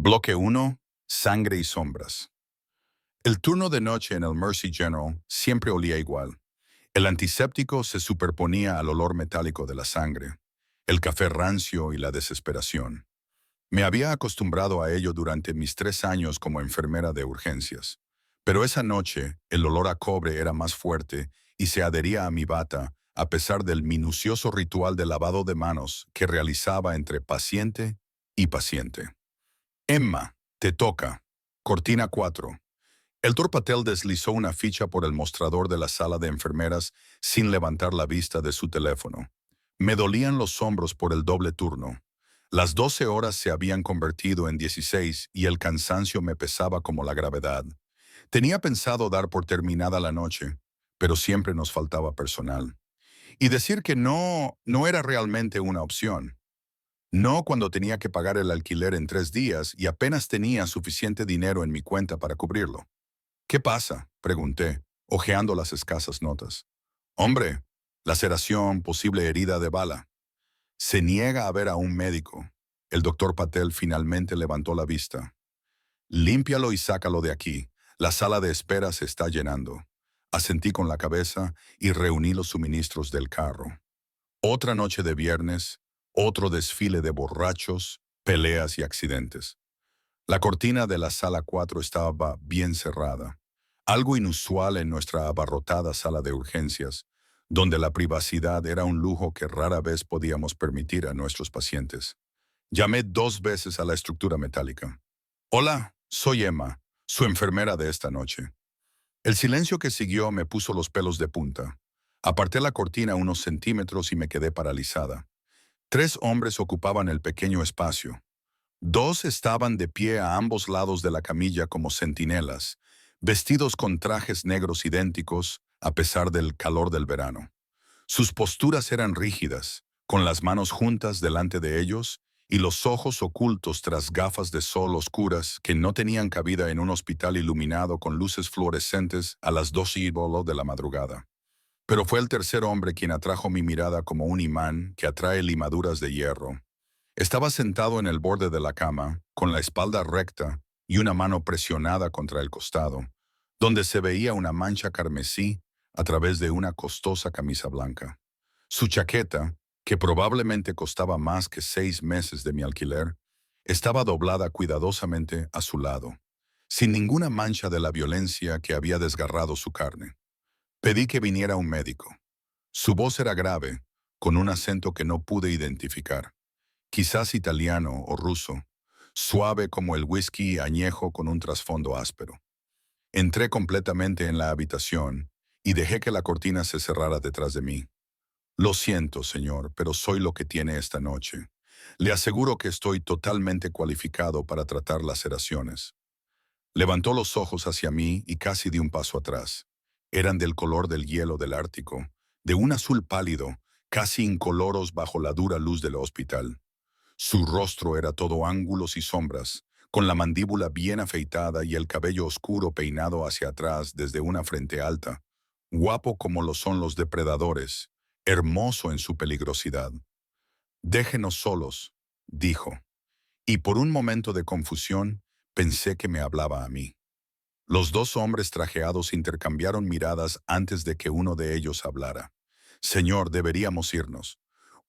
Bloque uno: Sangre y sombras. El turno de noche en el Mercy General siempre olía igual. El antiséptico se superponía al olor metálico de la sangre, el café rancio y la desesperación. Me había acostumbrado a ello durante mis 3 años como enfermera de urgencias. Pero esa noche el olor a cobre era más fuerte y se adhería a mi bata a pesar del minucioso ritual de lavado de manos que realizaba entre paciente y paciente. Emma, te toca. Cortina 4. El Dr. Patel deslizó una ficha por el mostrador de la sala de enfermeras sin levantar la vista de su teléfono. Me dolían los hombros por el doble turno. Las 12 horas se habían convertido en 16 y el cansancio me pesaba como la gravedad. Tenía pensado dar por terminada la noche, pero siempre nos faltaba personal. Y decir que no era realmente una opción. No cuando tenía que pagar el alquiler en 3 días y apenas tenía suficiente dinero en mi cuenta para cubrirlo. ¿Qué pasa?, pregunté, hojeando las escasas notas. Hombre, laceración, posible herida de bala. Se niega a ver a un médico. El doctor Patel finalmente levantó la vista. Límpialo y sácalo de aquí. La sala de espera se está llenando. Asentí con la cabeza y reuní los suministros del carro. Otra noche de viernes, otro desfile de borrachos, peleas y accidentes. La cortina de la sala 4 estaba bien cerrada, algo inusual en nuestra abarrotada sala de urgencias, donde la privacidad era un lujo que rara vez podíamos permitir a nuestros pacientes. Llamé 2 veces a la estructura metálica. Hola, soy Emma, su enfermera de esta noche. El silencio que siguió me puso los pelos de punta. Aparté la cortina unos centímetros y me quedé paralizada. 3 hombres ocupaban el pequeño espacio. 2 estaban de pie a ambos lados de la camilla como centinelas, vestidos con trajes negros idénticos a pesar del calor del verano. Sus posturas eran rígidas, con las manos juntas delante de ellos y los ojos ocultos tras gafas de sol oscuras que no tenían cabida en un hospital iluminado con luces fluorescentes a las 2:00 de la madrugada. Pero fue el tercer hombre quien atrajo mi mirada como un imán que atrae limaduras de hierro. Estaba sentado en el borde de la cama, con la espalda recta y una mano presionada contra el costado, donde se veía una mancha carmesí a través de una costosa camisa blanca. Su chaqueta, que probablemente costaba más que 6 meses de mi alquiler, estaba doblada cuidadosamente a su lado, sin ninguna mancha de la violencia que había desgarrado su carne. Pedí que viniera un médico. Su voz era grave, con un acento que no pude identificar. Quizás italiano o ruso, suave como el whisky añejo con un trasfondo áspero. Entré completamente en la habitación y dejé que la cortina se cerrara detrás de mí. Lo siento, señor, pero soy lo que tiene esta noche. Le aseguro que estoy totalmente cualificado para tratar laceraciones. Levantó los ojos hacia mí y casi di un paso atrás. Eran del color del hielo del Ártico, de un azul pálido, casi incoloros bajo la dura luz del hospital. Su rostro era todo ángulos y sombras, con la mandíbula bien afeitada y el cabello oscuro peinado hacia atrás desde una frente alta, guapo como lo son los depredadores, hermoso en su peligrosidad. «Déjenos solos», dijo, y por un momento de confusión pensé que me hablaba a mí. Los 2 hombres trajeados intercambiaron miradas antes de que uno de ellos hablara. «Señor, deberíamos irnos.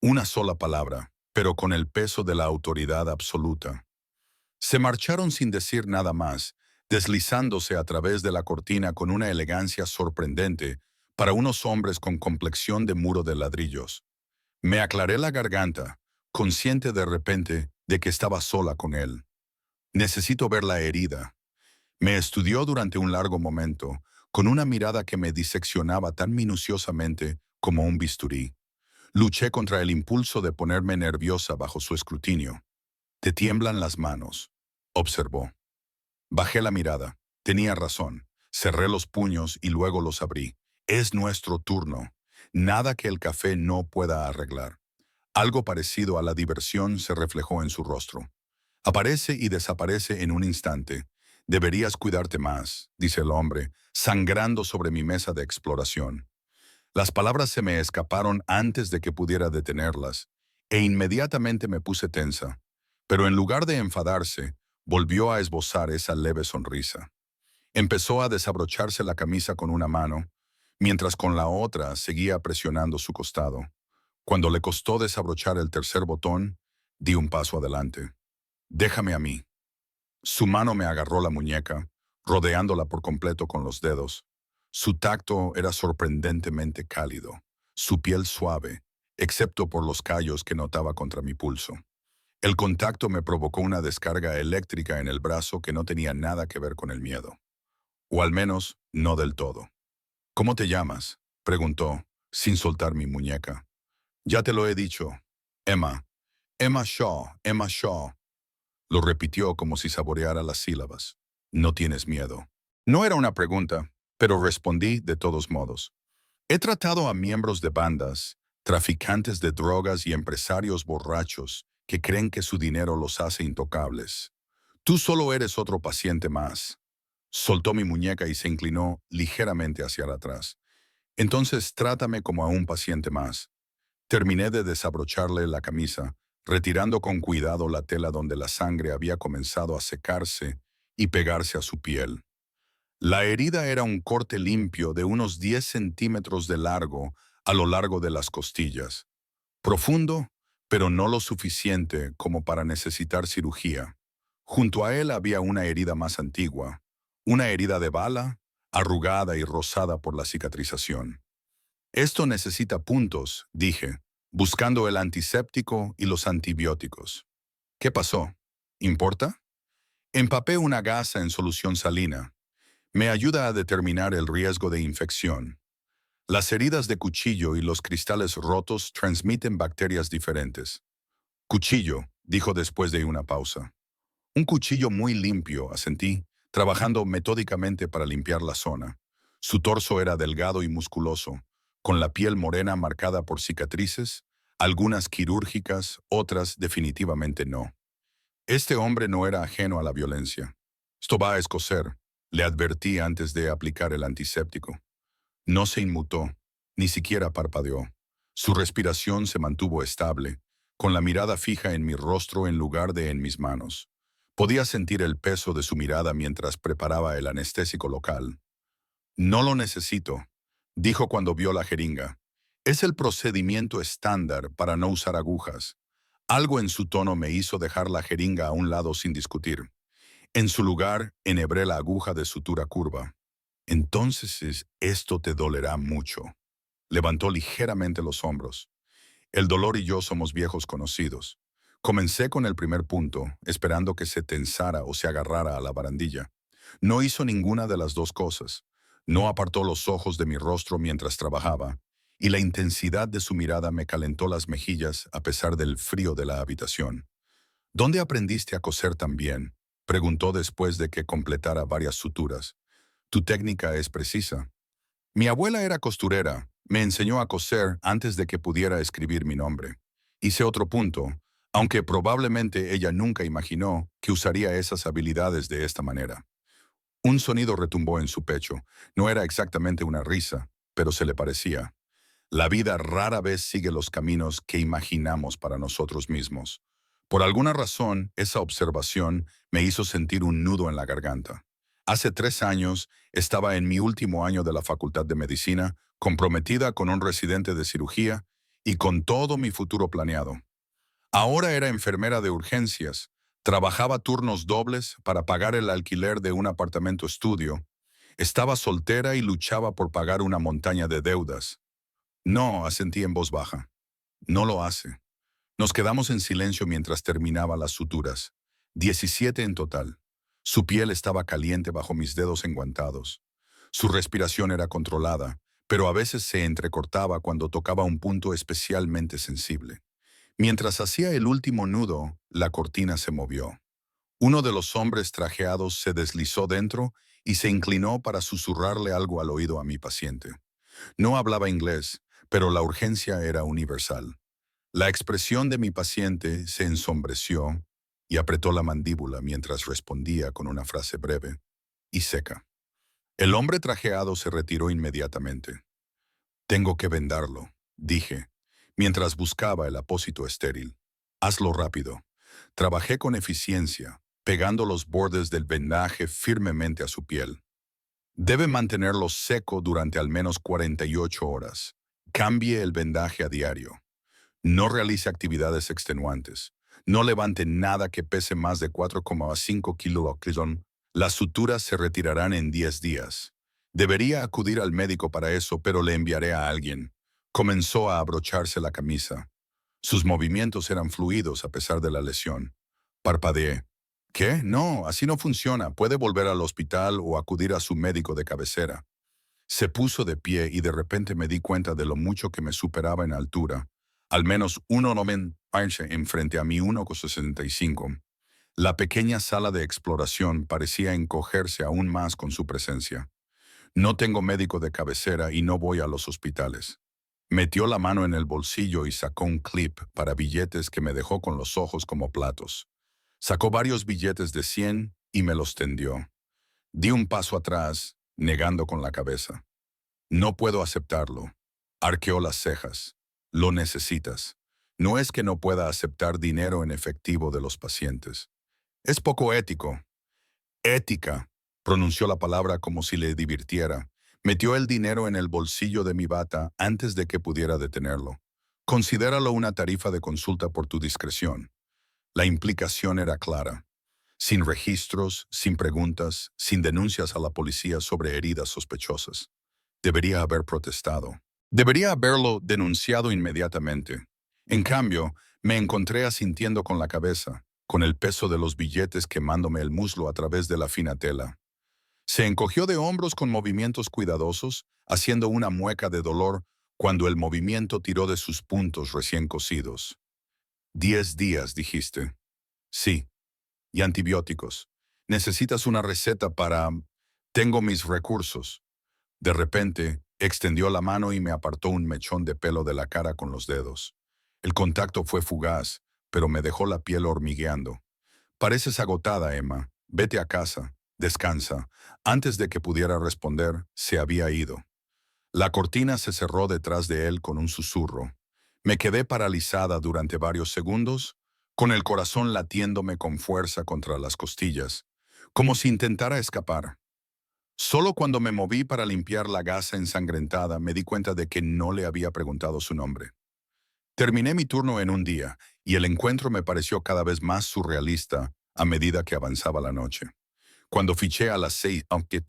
Una sola palabra, pero con el peso de la autoridad absoluta». Se marcharon sin decir nada más, deslizándose a través de la cortina con una elegancia sorprendente para unos hombres con complexión de muro de ladrillos. Me aclaré la garganta, consciente de repente de que estaba sola con él. «Necesito ver la herida». Me estudió durante un largo momento, con una mirada que me diseccionaba tan minuciosamente como un bisturí. Luché contra el impulso de ponerme nerviosa bajo su escrutinio. «Te tiemblan las manos», observó. Bajé la mirada. Tenía razón. Cerré los puños y luego los abrí. «Es nuestro turno. Nada que el café no pueda arreglar». Algo parecido a la diversión se reflejó en su rostro. «Aparece y desaparece en un instante. Deberías cuidarte más», dice el hombre, sangrando sobre mi mesa de exploración. Las palabras se me escaparon antes de que pudiera detenerlas, e inmediatamente me puse tensa. Pero en lugar de enfadarse, Volvió a esbozar esa leve sonrisa. Empezó a desabrocharse la camisa con una mano, mientras con la otra seguía presionando su costado. Cuando le costó desabrochar el tercer botón, di un paso adelante. «Déjame a mí». Su mano me agarró la muñeca, rodeándola por completo con los dedos. Su tacto era sorprendentemente cálido, su piel suave, excepto por los callos que notaba contra mi pulso. El contacto me provocó una descarga eléctrica en el brazo que no tenía nada que ver con el miedo. O al menos, no del todo. «¿Cómo te llamas?», preguntó, sin soltar mi muñeca. «Ya te lo he dicho. Emma. Emma Shaw, Emma Shaw». Lo repitió como si saboreara las sílabas. «No tienes miedo». No era una pregunta, pero respondí de todos modos. He tratado a miembros de bandas, traficantes de drogas y empresarios borrachos que creen que su dinero los hace intocables. Tú solo eres otro paciente más. Soltó mi muñeca y se inclinó ligeramente hacia atrás. Entonces trátame como a un paciente más. Terminé de desabrocharle la camisa, retirando con cuidado la tela donde la sangre había comenzado a secarse y pegarse a su piel. La herida era un corte limpio de unos 10 centímetros de largo a lo largo de las costillas. Profundo, pero no lo suficiente como para necesitar cirugía. Junto a él había una herida más antigua, una herida de bala, arrugada y rosada por la cicatrización. «Esto necesita puntos», dije, buscando el antiséptico y los antibióticos. «¿Qué pasó? ¿Importa?» Empapé una gasa en solución salina. Me ayuda a determinar el riesgo de infección. Las heridas de cuchillo y los cristales rotos transmiten bacterias diferentes. «Cuchillo», dijo después de una pausa. «Un cuchillo muy limpio», asentí, trabajando metódicamente para limpiar la zona. Su torso era delgado y musculoso, con la piel morena marcada por cicatrices, algunas quirúrgicas, otras definitivamente no. Este hombre no era ajeno a la violencia. «Esto va a escocer», le advertí antes de aplicar el antiséptico. No se inmutó, ni siquiera parpadeó. Su respiración se mantuvo estable, con la mirada fija en mi rostro en lugar de en mis manos. Podía sentir el peso de su mirada mientras preparaba el anestésico local. «No lo necesito», dijo cuando vio la jeringa. «Es el procedimiento estándar para no usar agujas». Algo en su tono me hizo dejar la jeringa a un lado sin discutir. En su lugar, enhebré la aguja de sutura curva. «Entonces esto te dolerá mucho». Levantó ligeramente los hombros. «El dolor y yo somos viejos conocidos». Comencé con el primer punto, esperando que se tensara o se agarrara a la barandilla. No hizo ninguna de las dos cosas. No apartó los ojos de mi rostro mientras trabajaba, y la intensidad de su mirada me calentó las mejillas a pesar del frío de la habitación. «¿Dónde aprendiste a coser tan bien?», preguntó después de que completara varias suturas. «Tu técnica es precisa». «Mi abuela era costurera. Me enseñó a coser antes de que pudiera escribir mi nombre». Hice otro punto, aunque probablemente ella nunca imaginó que usaría esas habilidades de esta manera. Un sonido retumbó en su pecho. No era exactamente una risa, pero se le parecía. La vida rara vez sigue los caminos que imaginamos para nosotros mismos. Por alguna razón, esa observación me hizo sentir un nudo en la garganta. Hace 3 años, estaba en mi último año de la Facultad de Medicina, comprometida con un residente de cirugía y con todo mi futuro planeado. Ahora era enfermera de urgencias, trabajaba turnos dobles para pagar el alquiler de un apartamento estudio, estaba soltera y luchaba por pagar una montaña de deudas. «No», asentí en voz baja. «No lo hace». Nos quedamos en silencio mientras terminaba las suturas. 17 en total. Su piel estaba caliente bajo mis dedos enguantados. Su respiración era controlada, pero a veces se entrecortaba cuando tocaba un punto especialmente sensible. Mientras hacía el último nudo, la cortina se movió. Uno de los hombres trajeados se deslizó dentro y se inclinó para susurrarle algo al oído a mi paciente. No hablaba inglés, pero la urgencia era universal. La expresión de mi paciente se ensombreció y apretó la mandíbula mientras respondía con una frase breve y seca. El hombre trajeado se retiró inmediatamente. «Tengo que vendarlo», dije, mientras buscaba el apósito estéril. «Hazlo rápido». Trabajé con eficiencia, pegando los bordes del vendaje firmemente a su piel. Debe mantenerlo seco durante al menos 48 horas. Cambie el vendaje a diario. No realice actividades extenuantes. No levante nada que pese más de 4,5 kilogramos. Las suturas se retirarán en 10 días. Debería acudir al médico para eso, pero le enviaré a alguien. Comenzó a abrocharse la camisa. Sus movimientos eran fluidos a pesar de la lesión. Parpadeé. ¿Qué? No, así no funciona. Puede volver al hospital o acudir a su médico de cabecera. Se puso de pie y de repente me di cuenta de lo mucho que me superaba en altura. Al menos 1,90 en frente a mi 1,65. La pequeña sala de exploración parecía encogerse aún más con su presencia. No tengo médico de cabecera y no voy a los hospitales. Metió la mano en el bolsillo y sacó un clip para billetes que me dejó con los ojos como platos. Sacó varios billetes de 100 y me los tendió. Di un paso atrás, negando con la cabeza. No puedo aceptarlo. Arqueó las cejas. Lo necesitas. No es que no pueda aceptar dinero en efectivo de los pacientes. Es poco ético. Ética, pronunció la palabra como si le divirtiera. Metió el dinero en el bolsillo de mi bata antes de que pudiera detenerlo. Considéralo una tarifa de consulta por tu discreción. La implicación era clara. Sin registros, sin preguntas, sin denuncias a la policía sobre heridas sospechosas. Debería haber protestado. Debería haberlo denunciado inmediatamente. En cambio, me encontré asintiendo con la cabeza, con el peso de los billetes quemándome el muslo a través de la fina tela. Se encogió de hombros con movimientos cuidadosos, haciendo una mueca de dolor cuando el movimiento tiró de sus puntos recién cosidos. 10 días, dijiste. Sí. Y antibióticos. Necesitas una receta para... Tengo mis recursos. De repente, extendió la mano y me apartó un mechón de pelo de la cara con los dedos. El contacto fue fugaz, pero me dejó la piel hormigueando. Pareces agotada, Emma. Vete a casa. Descansa. Antes de que pudiera responder, se había ido. La cortina se cerró detrás de él con un susurro. Me quedé paralizada durante varios segundos, con el corazón latiéndome con fuerza contra las costillas, como si intentara escapar. Solo cuando me moví para limpiar la gasa ensangrentada me di cuenta de que no le había preguntado su nombre. Terminé mi turno en un día, y el encuentro me pareció cada vez más surrealista a medida que avanzaba la noche. Cuando fiché a las 6, aunque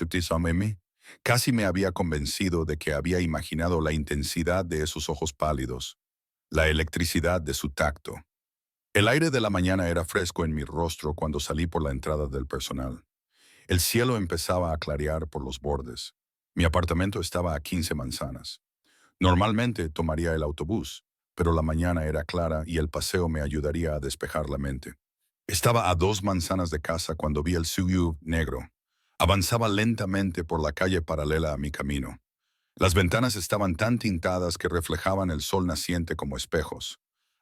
casi me había convencido de que había imaginado la intensidad de esos ojos pálidos, la electricidad de su tacto. El aire de la mañana era fresco en mi rostro cuando salí por la entrada del personal. El cielo empezaba a clarear por los bordes. Mi apartamento estaba a 15 manzanas. Normalmente tomaría el autobús, pero la mañana era clara y el paseo me ayudaría a despejar la mente. Estaba a 2 manzanas de casa cuando vi el SUV negro. Avanzaba lentamente por la calle paralela a mi camino. Las ventanas estaban tan tintadas que reflejaban el sol naciente como espejos.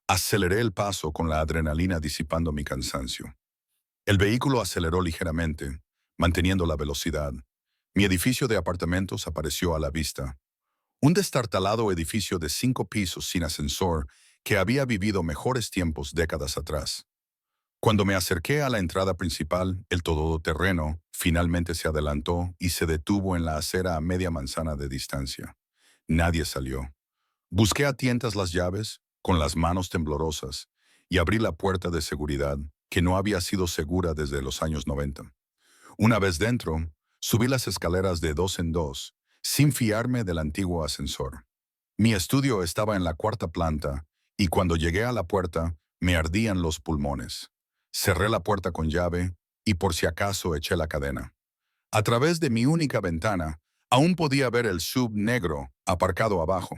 Aceleré el paso con la adrenalina disipando mi cansancio. El vehículo aceleró ligeramente, manteniendo la velocidad. Mi edificio de apartamentos apareció a la vista. Un destartalado edificio de 5 pisos sin ascensor que había vivido mejores tiempos décadas atrás. Cuando me acerqué a la entrada principal, el todoterreno finalmente se adelantó y se detuvo en la acera a media manzana de distancia. Nadie salió. Busqué a tientas las llaves, con las manos temblorosas, y abrí la puerta de seguridad, que no había sido segura desde los años 90. Una vez dentro, subí las escaleras de 2 en 2, sin fiarme del antiguo ascensor. Mi estudio estaba en la 4ª planta, y cuando llegué a la puerta, me ardían los pulmones. Cerré la puerta con llave, y por si acaso eché la cadena. A través de mi única ventana, aún podía ver el SUV negro aparcado abajo.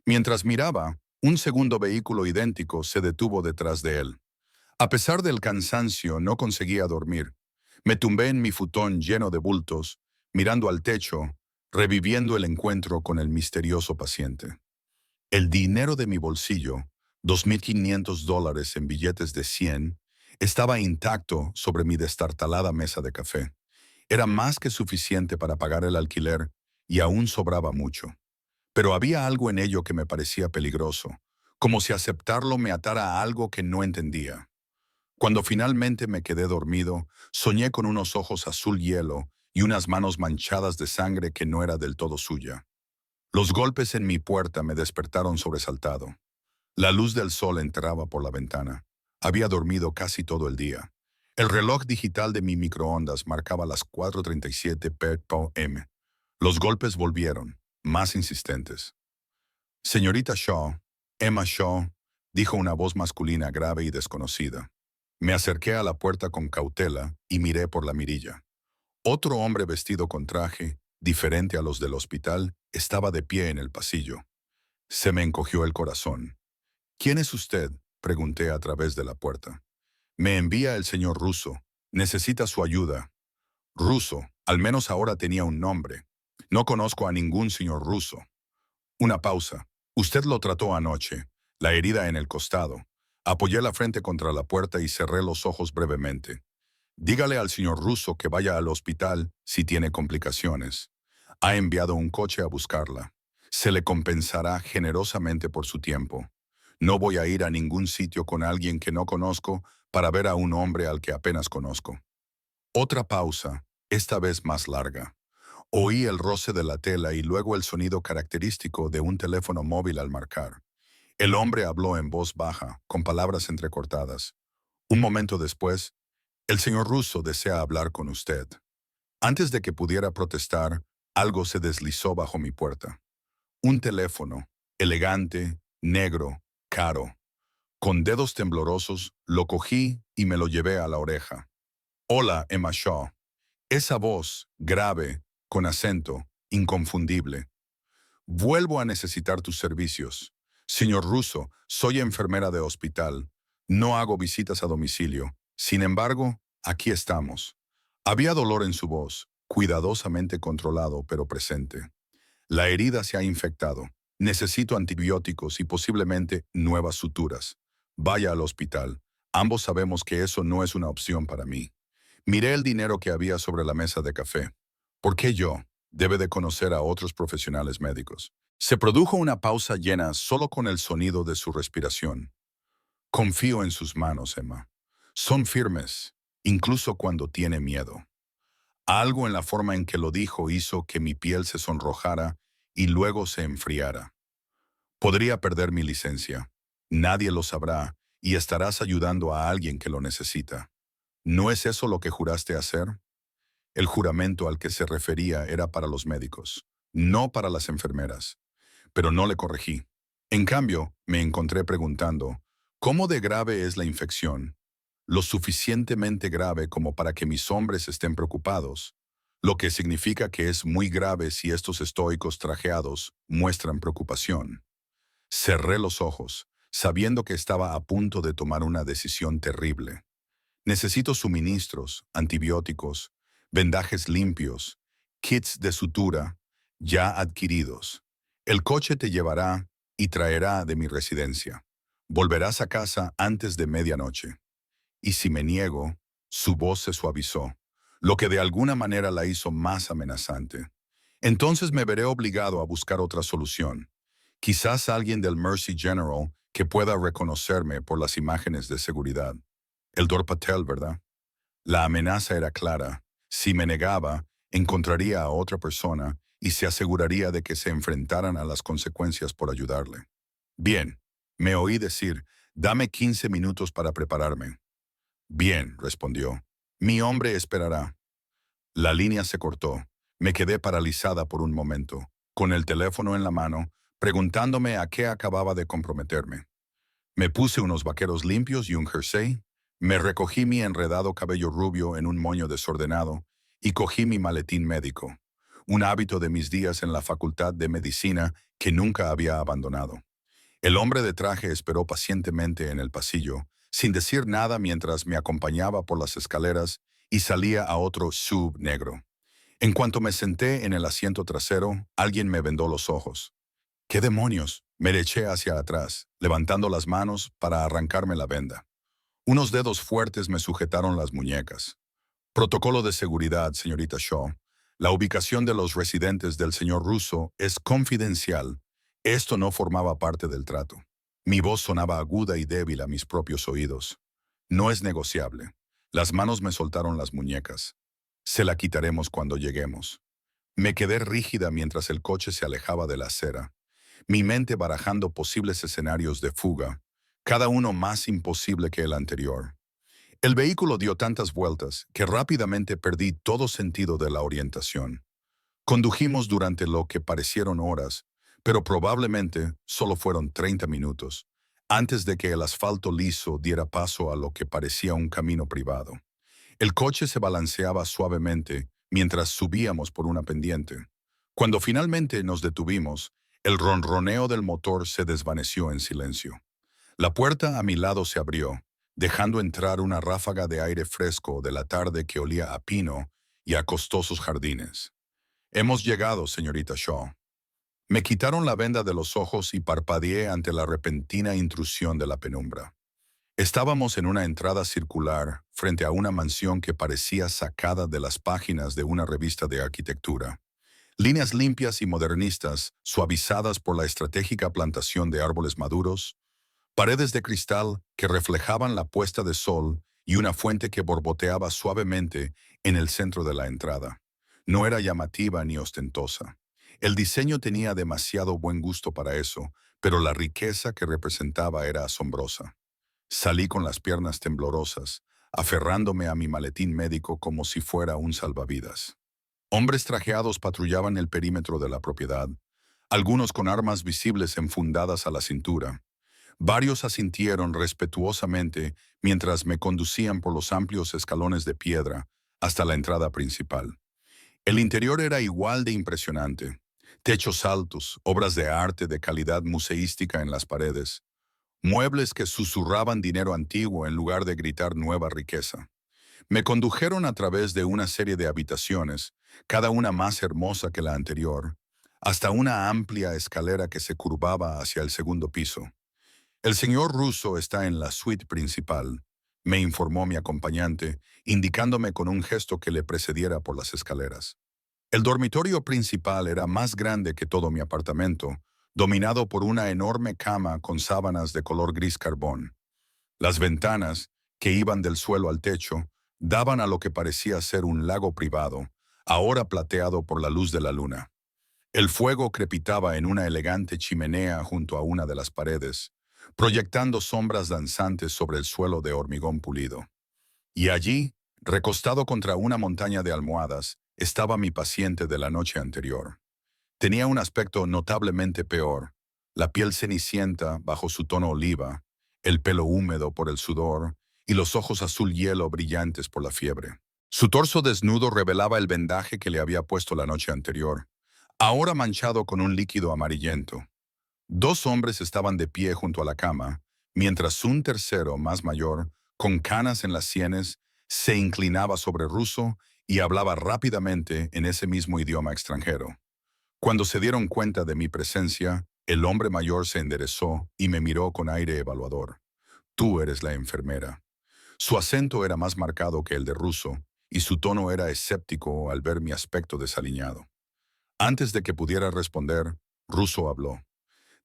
Mientras miraba, un segundo vehículo idéntico se detuvo detrás de él. A pesar del cansancio, no conseguía dormir. Me tumbé en mi futón lleno de bultos, mirando al techo, reviviendo el encuentro con el misterioso paciente. El dinero de mi bolsillo, $2,500 en billetes de 100, estaba intacto sobre mi destartalada mesa de café. Era más que suficiente para pagar el alquiler y aún sobraba mucho. Pero había algo en ello que me parecía peligroso, como si aceptarlo me atara a algo que no entendía. Cuando finalmente me quedé dormido, soñé con unos ojos azul hielo y unas manos manchadas de sangre que no era del todo suya. Los golpes en mi puerta me despertaron sobresaltado. La luz del sol entraba por la ventana. Había dormido casi todo el día. El reloj digital de mi microondas marcaba las 4:37 p.m. Los golpes volvieron, más insistentes. Señorita Shaw, Emma Shaw, dijo una voz masculina grave y desconocida. Me acerqué a la puerta con cautela y miré por la mirilla. Otro hombre vestido con traje, diferente a los del hospital, estaba de pie en el pasillo. Se me encogió el corazón. ¿Quién es usted?, pregunté a través de la puerta. Me envía el señor Russo. Necesita su ayuda. Russo, al menos ahora tenía un nombre. No conozco a ningún señor Russo. Una pausa. Usted lo trató anoche. La herida en el costado. Apoyé la frente contra la puerta y cerré los ojos brevemente. Dígale al señor Russo que vaya al hospital si tiene complicaciones. Ha enviado un coche a buscarla. Se le compensará generosamente por su tiempo. No voy a ir a ningún sitio con alguien que no conozco para ver a un hombre al que apenas conozco. Otra pausa, esta vez más larga. Oí el roce de la tela y luego el sonido característico de un teléfono móvil al marcar. El hombre habló en voz baja, con palabras entrecortadas. Un momento después, el señor Russo desea hablar con usted. Antes de que pudiera protestar, algo se deslizó bajo mi puerta. Un teléfono, elegante, negro, caro. Con dedos temblorosos, lo cogí y me lo llevé a la oreja. Hola, Emma Shaw. Esa voz, grave, con acento, inconfundible. Vuelvo a necesitar tus servicios. Señor Russo, soy enfermera de hospital. No hago visitas a domicilio. Sin embargo, aquí estamos. Había dolor en su voz, cuidadosamente controlado pero presente. La herida se ha infectado. Necesito antibióticos y posiblemente nuevas suturas. Vaya al hospital. Ambos sabemos que eso no es una opción para mí. Miré el dinero que había sobre la mesa de café. ¿Por qué yo? Debe de conocer a otros profesionales médicos. Se produjo una pausa llena solo con el sonido de su respiración. Confío en sus manos, Emma. Son firmes, incluso cuando tiene miedo. Algo en la forma en que lo dijo hizo que mi piel se sonrojara y luego se enfriara. Podría perder mi licencia. Nadie lo sabrá y estarás ayudando a alguien que lo necesita. ¿No es eso lo que juraste hacer? El juramento al que se refería era para los médicos, no para las enfermeras. Pero no le corregí. En cambio, me encontré preguntando, ¿cómo de grave es la infección? Lo suficientemente grave como para que mis hombres estén preocupados, lo que significa que es muy grave si estos estoicos trajeados muestran preocupación. Cerré los ojos, sabiendo que estaba a punto de tomar una decisión terrible. Necesito suministros, antibióticos, vendajes limpios, kits de sutura, ya adquiridos. El coche te llevará y traerá de mi residencia. Volverás a casa antes de medianoche. Y si me niego, su voz se suavizó, lo que de alguna manera la hizo más amenazante. Entonces me veré obligado a buscar otra solución. Quizás alguien del Mercy General que pueda reconocerme por las imágenes de seguridad. El Dr. Patel, ¿verdad? La amenaza era clara. Si me negaba, encontraría a otra persona y se aseguraría de que se enfrentaran a las consecuencias por ayudarle. Bien, me oí decir, dame 15 minutos para prepararme. Bien, respondió. Mi hombre esperará. La línea se cortó. Me quedé paralizada por un momento, con el teléfono en la mano, preguntándome a qué acababa de comprometerme. Me puse unos vaqueros limpios y un jersey, me recogí mi enredado cabello rubio en un moño desordenado y cogí mi maletín médico, un hábito de mis días en la Facultad de Medicina que nunca había abandonado. El hombre de traje esperó pacientemente en el pasillo, sin decir nada mientras me acompañaba por las escaleras y salía a otro sub negro. En cuanto me senté en el asiento trasero, alguien me vendó los ojos. ¿Qué demonios? Me eché hacia atrás, levantando las manos para arrancarme la venda. Unos dedos fuertes me sujetaron las muñecas. Protocolo de seguridad, señorita Shaw. La ubicación de los residentes del señor Russo es confidencial. Esto no formaba parte del trato. Mi voz sonaba aguda y débil a mis propios oídos. No es negociable. Las manos me soltaron las muñecas. Se la quitaremos cuando lleguemos. Me quedé rígida mientras el coche se alejaba de la acera, mi mente barajando posibles escenarios de fuga, cada uno más imposible que el anterior. El vehículo dio tantas vueltas que rápidamente perdí todo sentido de la orientación. Condujimos durante lo que parecieron horas, pero probablemente solo fueron 30 minutos, antes de que el asfalto liso diera paso a lo que parecía un camino privado. El coche se balanceaba suavemente mientras subíamos por una pendiente. Cuando finalmente nos detuvimos, el ronroneo del motor se desvaneció en silencio. La puerta a mi lado se abrió, dejando entrar una ráfaga de aire fresco de la tarde que olía a pino y a costosos jardines. Hemos llegado, señorita Shaw. Me quitaron la venda de los ojos y parpadeé ante la repentina intrusión de la penumbra. Estábamos en una entrada circular frente a una mansión que parecía sacada de las páginas de una revista de arquitectura. Líneas limpias y modernistas, suavizadas por la estratégica plantación de árboles maduros, paredes de cristal que reflejaban la puesta de sol y una fuente que borboteaba suavemente en el centro de la entrada. No era llamativa ni ostentosa. El diseño tenía demasiado buen gusto para eso, pero la riqueza que representaba era asombrosa. Salí con las piernas temblorosas, aferrándome a mi maletín médico como si fuera un salvavidas. Hombres trajeados patrullaban el perímetro de la propiedad, algunos con armas visibles enfundadas a la cintura. Varios asintieron respetuosamente mientras me conducían por los amplios escalones de piedra hasta la entrada principal. El interior era igual de impresionante. Techos altos, obras de arte de calidad museística en las paredes, muebles que susurraban dinero antiguo en lugar de gritar nueva riqueza. Me condujeron a través de una serie de habitaciones, cada una más hermosa que la anterior, hasta una amplia escalera que se curvaba hacia el segundo piso. El señor Russo está en la suite principal, me informó mi acompañante, indicándome con un gesto que le precediera por las escaleras. El dormitorio principal era más grande que todo mi apartamento, dominado por una enorme cama con sábanas de color gris carbón. Las ventanas, que iban del suelo al techo, daban a lo que parecía ser un lago privado, ahora plateado por la luz de la luna. El fuego crepitaba en una elegante chimenea junto a una de las paredes, proyectando sombras danzantes sobre el suelo de hormigón pulido. Y allí, recostado contra una montaña de almohadas, estaba mi paciente de la noche anterior. Tenía un aspecto notablemente peor, la piel cenicienta bajo su tono oliva, el pelo húmedo por el sudor y los ojos azul hielo brillantes por la fiebre. Su torso desnudo revelaba el vendaje que le había puesto la noche anterior, ahora manchado con un líquido amarillento. Dos hombres estaban de pie junto a la cama, mientras un tercero, más mayor, con canas en las sienes, se inclinaba sobre Russo y hablaba rápidamente en ese mismo idioma extranjero. Cuando se dieron cuenta de mi presencia, el hombre mayor se enderezó y me miró con aire evaluador. Tú eres la enfermera. Su acento era más marcado que el de Russo, y su tono era escéptico al ver mi aspecto desaliñado. Antes de que pudiera responder, Russo habló.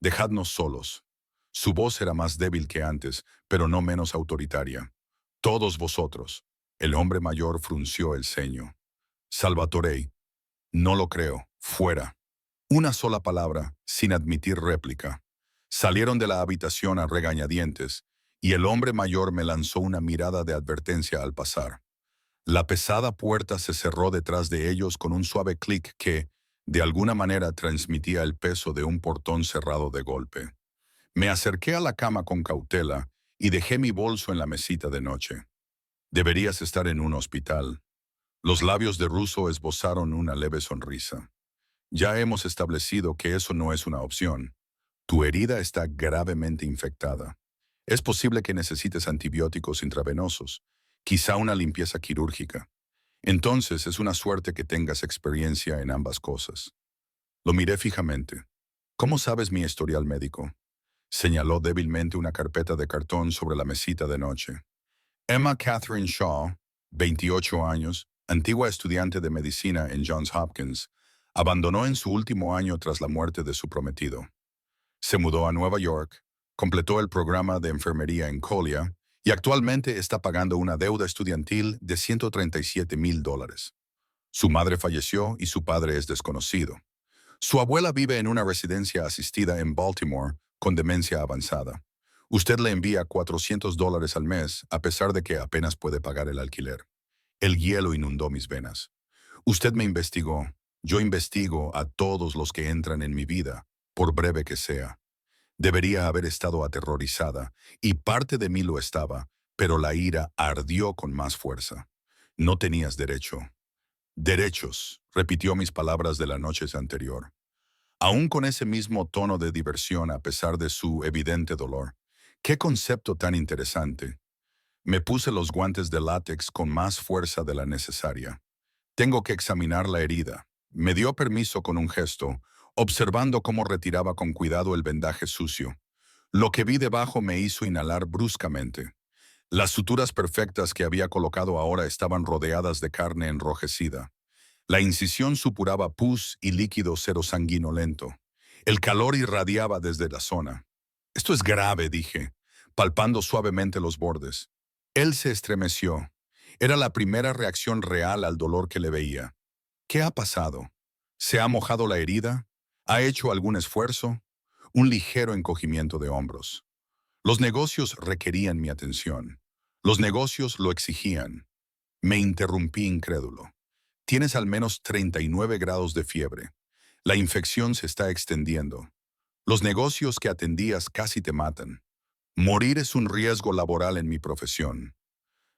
Dejadnos solos. Su voz era más débil que antes, pero no menos autoritaria. Todos vosotros. El hombre mayor frunció el ceño. Salvatore. No lo creo. Fuera. Una sola palabra, sin admitir réplica. Salieron de la habitación a regañadientes, y el hombre mayor me lanzó una mirada de advertencia al pasar. La pesada puerta se cerró detrás de ellos con un suave clic que, de alguna manera, transmitía el peso de un portón cerrado de golpe. Me acerqué a la cama con cautela y dejé mi bolso en la mesita de noche. Deberías estar en un hospital. Los labios de Russo esbozaron una leve sonrisa. Ya hemos establecido que eso no es una opción. Tu herida está gravemente infectada. Es posible que necesites antibióticos intravenosos, quizá una limpieza quirúrgica. Entonces es una suerte que tengas experiencia en ambas cosas. Lo miré fijamente. ¿Cómo sabes mi historial médico? Señaló débilmente una carpeta de cartón sobre la mesita de noche. Emma Catherine Shaw, 28 años, antigua estudiante de medicina en Johns Hopkins, abandonó en su último año tras la muerte de su prometido. Se mudó a Nueva York, completó el programa de enfermería en Collier y actualmente está pagando una deuda estudiantil de $137,000. Su madre falleció y su padre es desconocido. Su abuela vive en una residencia asistida en Baltimore con demencia avanzada. Usted le envía $400 al mes a pesar de que apenas puede pagar el alquiler. El hielo inundó mis venas. Usted me investigó. Yo investigo a todos los que entran en mi vida, por breve que sea. Debería haber estado aterrorizada, y parte de mí lo estaba, pero la ira ardió con más fuerza. No tenías derecho. Derechos, repitió mis palabras de la noche anterior. Aún con ese mismo tono de diversión a pesar de su evidente dolor. ¡Qué concepto tan interesante! Me puse los guantes de látex con más fuerza de la necesaria. Tengo que examinar la herida. Me dio permiso con un gesto, observando cómo retiraba con cuidado el vendaje sucio. Lo que vi debajo me hizo inhalar bruscamente. Las suturas perfectas que había colocado ahora estaban rodeadas de carne enrojecida. La incisión supuraba pus y líquido serosanguinolento. El calor irradiaba desde la zona. «Esto es grave», dije, palpando suavemente los bordes. Él se estremeció. Era la primera reacción real al dolor que le veía. «¿Qué ha pasado? ¿Se ha mojado la herida? ¿Ha hecho algún esfuerzo?» Un ligero encogimiento de hombros. Los negocios requerían mi atención. Los negocios lo exigían. Me interrumpí incrédulo. «Tienes al menos 39 grados de fiebre. La infección se está extendiendo. Los negocios que atendías casi te matan. Morir es un riesgo laboral en mi profesión».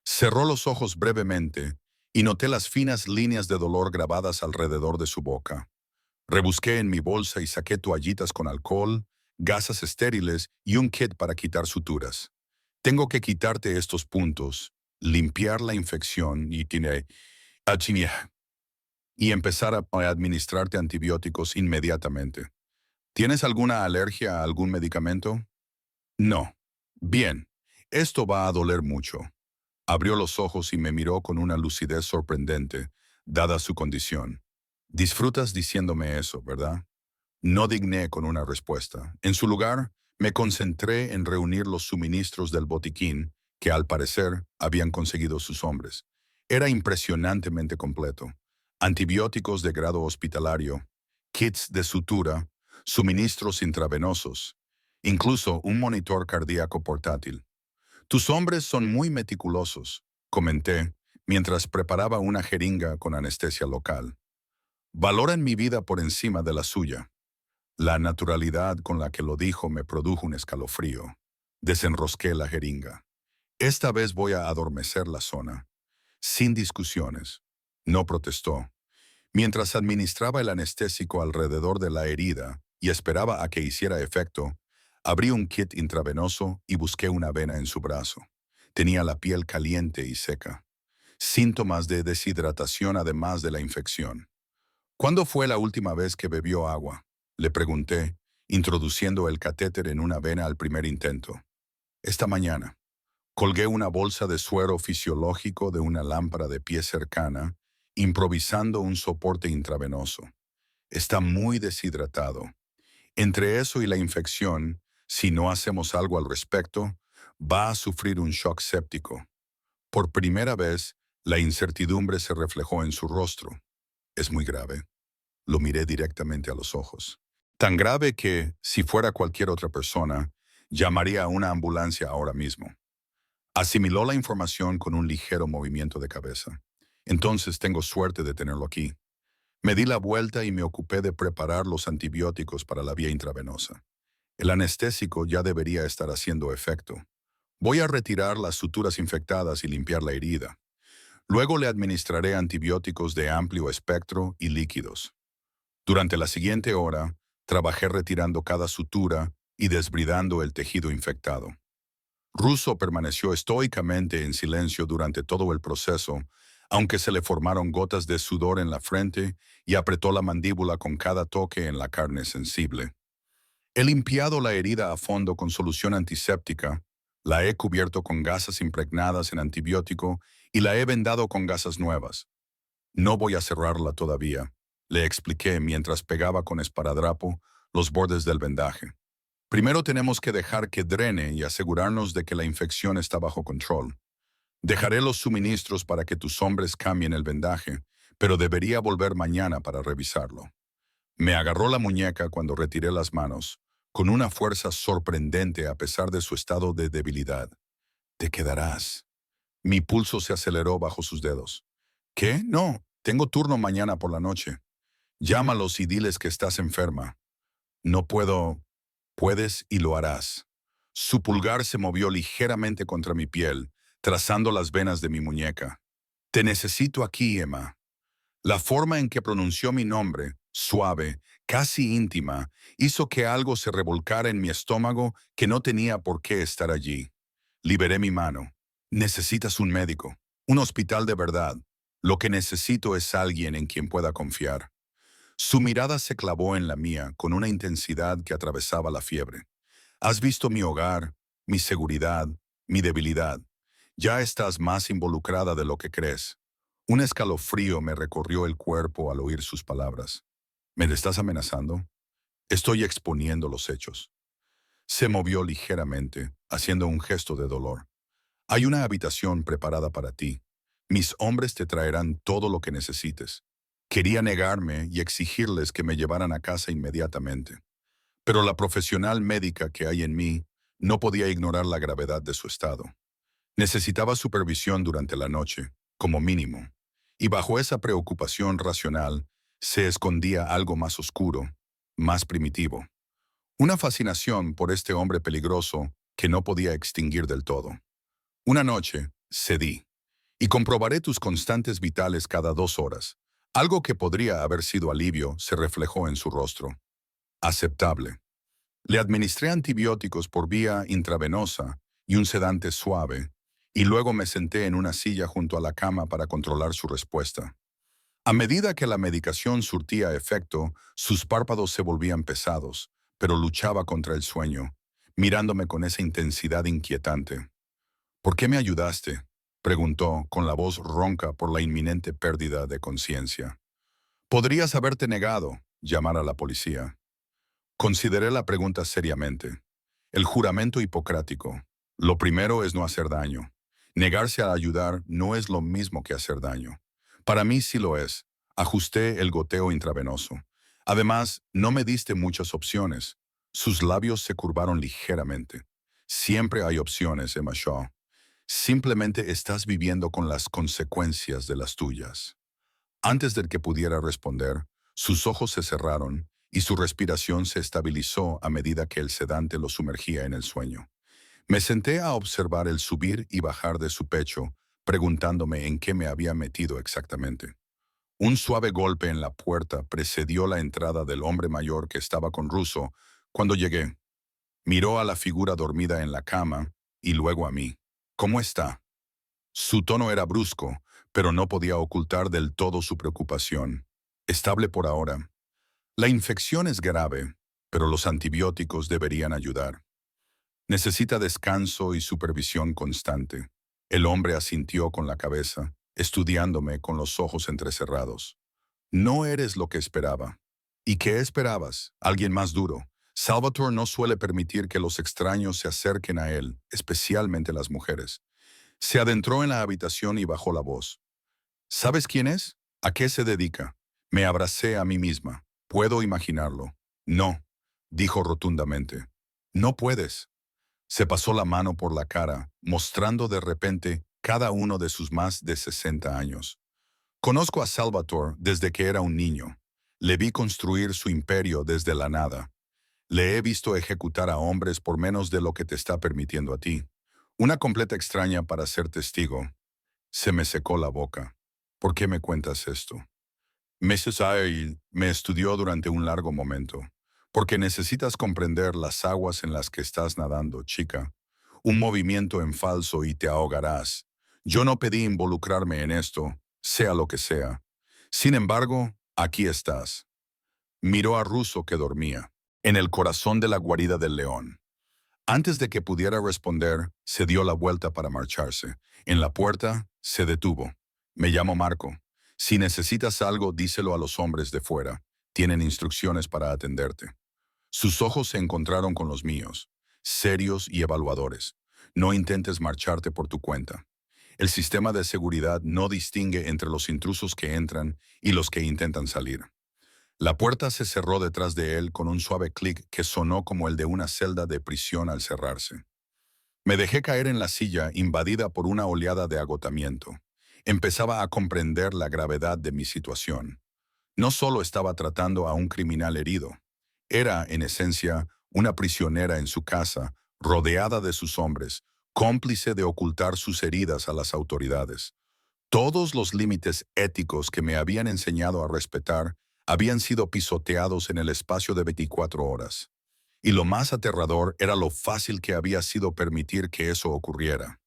Cerró los ojos brevemente y noté las finas líneas de dolor grabadas alrededor de su boca. Rebusqué en mi bolsa y saqué toallitas con alcohol, gasas estériles y un kit para quitar suturas. «Tengo que quitarte estos puntos, limpiar la infección y empezar a administrarte antibióticos inmediatamente. ¿Tienes alguna alergia a algún medicamento?» «No». «Bien, esto va a doler mucho». Abrió los ojos y me miró con una lucidez sorprendente, dada su condición. «Disfrutas diciéndome eso, ¿verdad?» No digné con una respuesta. En su lugar, me concentré en reunir los suministros del botiquín que, al parecer, habían conseguido sus hombres. Era impresionantemente completo. Antibióticos de grado hospitalario, kits de sutura, suministros intravenosos, incluso un monitor cardíaco portátil. «Tus hombres son muy meticulosos», comenté, mientras preparaba una jeringa con anestesia local. «Valoran mi vida por encima de la suya». La naturalidad con la que lo dijo me produjo un escalofrío. Desenrosqué la jeringa. «Esta vez voy a adormecer la zona». Sin discusiones. No protestó. Mientras administraba el anestésico alrededor de la herida y esperaba a que hiciera efecto, abrí un kit intravenoso y busqué una vena en su brazo. Tenía la piel caliente y seca. Síntomas de deshidratación además de la infección. «¿Cuándo fue la última vez que bebió agua?», le pregunté, introduciendo el catéter en una vena al primer intento. «Esta mañana». Colgué una bolsa de suero fisiológico de una lámpara de pie cercana, improvisando un soporte intravenoso. «Está muy deshidratado. Entre eso y la infección, si no hacemos algo al respecto, va a sufrir un shock séptico». Por primera vez, la incertidumbre se reflejó en su rostro. «Es muy grave». Lo miré directamente a los ojos. Tan grave que, si fuera cualquier otra persona, llamaría a una ambulancia ahora mismo. Asimiló la información con un ligero movimiento de cabeza. «Entonces tengo suerte de tenerlo aquí». Me di la vuelta y me ocupé de preparar los antibióticos para la vía intravenosa. El anestésico ya debería estar haciendo efecto. Voy a retirar las suturas infectadas y limpiar la herida. Luego le administraré antibióticos de amplio espectro y líquidos. Durante la siguiente hora, trabajé retirando cada sutura y desbridando el tejido infectado. Russo permaneció estoicamente en silencio durante todo el proceso, aunque se le formaron gotas de sudor en la frente y apretó la mandíbula con cada toque en la carne sensible. He limpiado la herida a fondo con solución antiséptica, la he cubierto con gasas impregnadas en antibiótico y la he vendado con gasas nuevas. «No voy a cerrarla todavía», le expliqué mientras pegaba con esparadrapo los bordes del vendaje. Primero tenemos que dejar que drene y asegurarnos de que la infección está bajo control. Dejaré los suministros para que tus hombres cambien el vendaje, pero debería volver mañana para revisarlo. Me agarró la muñeca cuando retiré las manos, con una fuerza sorprendente a pesar de su estado de debilidad. Te quedarás. Mi pulso se aceleró bajo sus dedos. ¿Qué? No, tengo turno mañana por la noche. Llámalos y diles que estás enferma. No puedo. Puedes y lo harás. Su pulgar se movió ligeramente contra mi piel, trazando las venas de mi muñeca. Te necesito aquí, Emma. La forma en que pronunció mi nombre, suave, casi íntima, hizo que algo se revolcara en mi estómago que no tenía por qué estar allí. Liberé mi mano. Necesitas un médico, un hospital de verdad. Lo que necesito es alguien en quien pueda confiar. Su mirada se clavó en la mía con una intensidad que atravesaba la fiebre. Has visto mi hogar, mi seguridad, mi debilidad. Ya estás más involucrada de lo que crees. Un escalofrío me recorrió el cuerpo al oír sus palabras. ¿Me estás amenazando? Estoy exponiendo los hechos. Se movió ligeramente, haciendo un gesto de dolor. Hay una habitación preparada para ti. Mis hombres te traerán todo lo que necesites. Quería negarme y exigirles que me llevaran a casa inmediatamente. Pero la profesional médica que hay en mí no podía ignorar la gravedad de su estado. Necesitaba supervisión durante la noche, como mínimo. Y bajo esa preocupación racional se escondía algo más oscuro, más primitivo. Una fascinación por este hombre peligroso que no podía extinguir del todo. Una noche, cedí. Y comprobaré tus constantes vitales cada 2 horas. Algo que podría haber sido alivio se reflejó en su rostro. Aceptable. Le administré antibióticos por vía intravenosa y un sedante suave, y luego me senté en una silla junto a la cama para controlar su respuesta. A medida que la medicación surtía efecto, sus párpados se volvían pesados, pero luchaba contra el sueño, mirándome con esa intensidad inquietante. ¿Por qué me ayudaste?, preguntó, con la voz ronca por la inminente pérdida de conciencia. Podrías haberte negado, llamar a la policía. Consideré la pregunta seriamente. El juramento hipocrático. Lo primero es no hacer daño. Negarse a ayudar no es lo mismo que hacer daño. Para mí sí lo es. Ajusté el goteo intravenoso. Además, no me diste muchas opciones. Sus labios se curvaron ligeramente. Siempre hay opciones, Emma Shaw. Simplemente estás viviendo con las consecuencias de las tuyas. Antes de que pudiera responder, sus ojos se cerraron y su respiración se estabilizó a medida que el sedante lo sumergía en el sueño. Me senté a observar el subir y bajar de su pecho, preguntándome en qué me había metido exactamente. Un suave golpe en la puerta precedió la entrada del hombre mayor que estaba con Russo cuando llegué. Miró a la figura dormida en la cama y luego a mí. ¿Cómo está? Su tono era brusco, pero no podía ocultar del todo su preocupación. Estable por ahora. La infección es grave, pero los antibióticos deberían ayudar. Necesita descanso y supervisión constante. El hombre asintió con la cabeza, estudiándome con los ojos entrecerrados. No eres lo que esperaba. ¿Y qué esperabas? Alguien más duro. Salvatore no suele permitir que los extraños se acerquen a él, especialmente las mujeres. Se adentró en la habitación y bajó la voz. ¿Sabes quién es? ¿A qué se dedica? Me abracé a mí misma. Puedo imaginarlo. No, dijo rotundamente. No puedes. Se pasó la mano por la cara, mostrando de repente cada uno de sus más de 60 años. Conozco a Salvatore desde que era un niño. Le vi construir su imperio desde la nada. Le he visto ejecutar a hombres por menos de lo que te está permitiendo a ti. Una completa extraña para ser testigo. Se me secó la boca. ¿Por qué me cuentas esto? Mrs. Ayle me estudió durante un largo momento. Porque necesitas comprender las aguas en las que estás nadando, chica. Un movimiento en falso y te ahogarás. Yo no pedí involucrarme en esto, sea lo que sea. Sin embargo, aquí estás. Miró a Russo que dormía, en el corazón de la guarida del león. Antes de que pudiera responder, se dio la vuelta para marcharse. En la puerta, se detuvo. Me llamo Marco. Si necesitas algo, díselo a los hombres de fuera. Tienen instrucciones para atenderte. Sus ojos se encontraron con los míos, serios y evaluadores. No intentes marcharte por tu cuenta. El sistema de seguridad no distingue entre los intrusos que entran y los que intentan salir. La puerta se cerró detrás de él con un suave clic que sonó como el de una celda de prisión al cerrarse. Me dejé caer en la silla, invadida por una oleada de agotamiento. Empezaba a comprender la gravedad de mi situación. No solo estaba tratando a un criminal herido, era, en esencia, una prisionera en su casa, rodeada de sus hombres, cómplice de ocultar sus heridas a las autoridades. Todos los límites éticos que me habían enseñado a respetar habían sido pisoteados en el espacio de 24 horas. Y lo más aterrador era lo fácil que había sido permitir que eso ocurriera.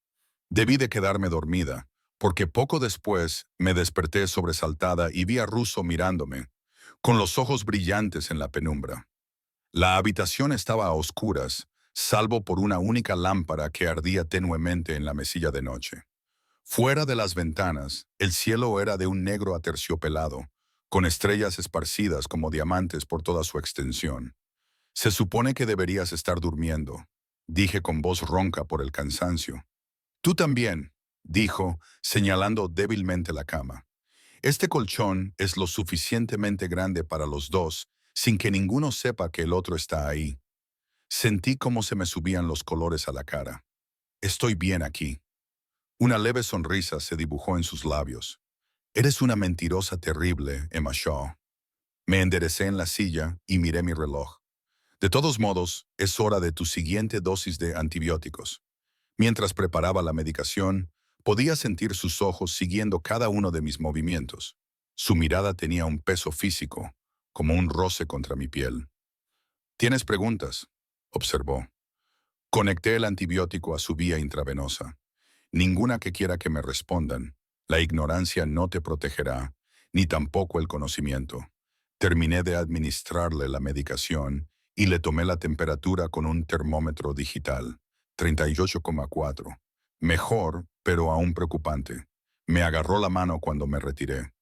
Debí de quedarme dormida, porque poco después me desperté sobresaltada y vi a Russo mirándome, con los ojos brillantes en la penumbra. La habitación estaba a oscuras, salvo por una única lámpara que ardía tenuemente en la mesilla de noche. Fuera de las ventanas, el cielo era de un negro aterciopelado, con estrellas esparcidas como diamantes por toda su extensión. Se supone que deberías estar durmiendo, dije con voz ronca por el cansancio. Tú también, dijo, señalando débilmente la cama. Este colchón es lo suficientemente grande para los dos, sin que ninguno sepa que el otro está ahí. Sentí cómo se me subían los colores a la cara. Estoy bien aquí. Una leve sonrisa se dibujó en sus labios. Eres una mentirosa terrible, Emma Shaw. Me enderecé en la silla y miré mi reloj. De todos modos, es hora de tu siguiente dosis de antibióticos. Mientras preparaba la medicación, podía sentir sus ojos siguiendo cada uno de mis movimientos. Su mirada tenía un peso físico, como un roce contra mi piel. ¿Tienes preguntas?, observó. Conecté el antibiótico a su vía intravenosa. Ninguna que quiera que me respondan. La ignorancia no te protegerá, ni tampoco el conocimiento. Terminé de administrarle la medicación y le tomé la temperatura con un termómetro digital. 38,4. Mejor, pero aún preocupante. Me agarró la mano cuando me retiré.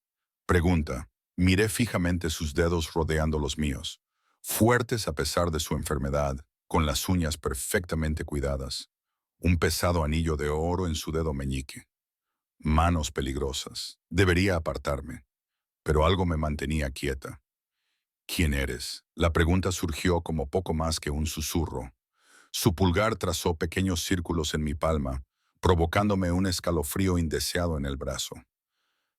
Pregunta. Miré fijamente sus dedos rodeando los míos, fuertes a pesar de su enfermedad, con las uñas perfectamente cuidadas. Un pesado anillo de oro en su dedo meñique. Manos peligrosas. Debería apartarme, pero algo me mantenía quieta. ¿Quién eres? La pregunta surgió como poco más que un susurro. Su pulgar trazó pequeños círculos en mi palma, provocándome un escalofrío indeseado en el brazo.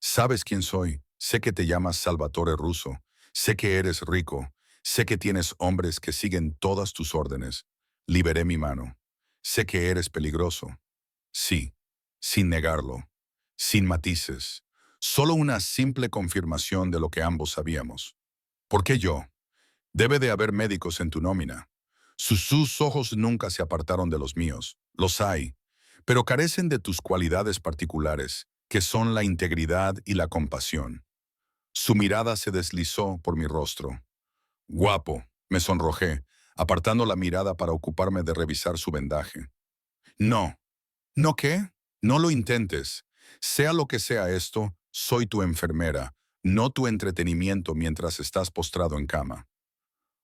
¿Sabes quién soy? Sé que te llamas Salvatore Russo. Sé que eres rico. Sé que tienes hombres que siguen todas tus órdenes. Liberé mi mano. Sé que eres peligroso. Sí, sin negarlo, sin matices. Solo una simple confirmación de lo que ambos sabíamos. ¿Por qué yo? Debe de haber médicos en tu nómina. Sus ojos nunca se apartaron de los míos. Los hay, pero carecen de tus cualidades particulares, que son la integridad y la compasión. Su mirada se deslizó por mi rostro. Guapo, me sonrojé, apartando la mirada para ocuparme de revisar su vendaje. No. ¿No qué? No lo intentes. Sea lo que sea esto, soy tu enfermera, no tu entretenimiento mientras estás postrado en cama.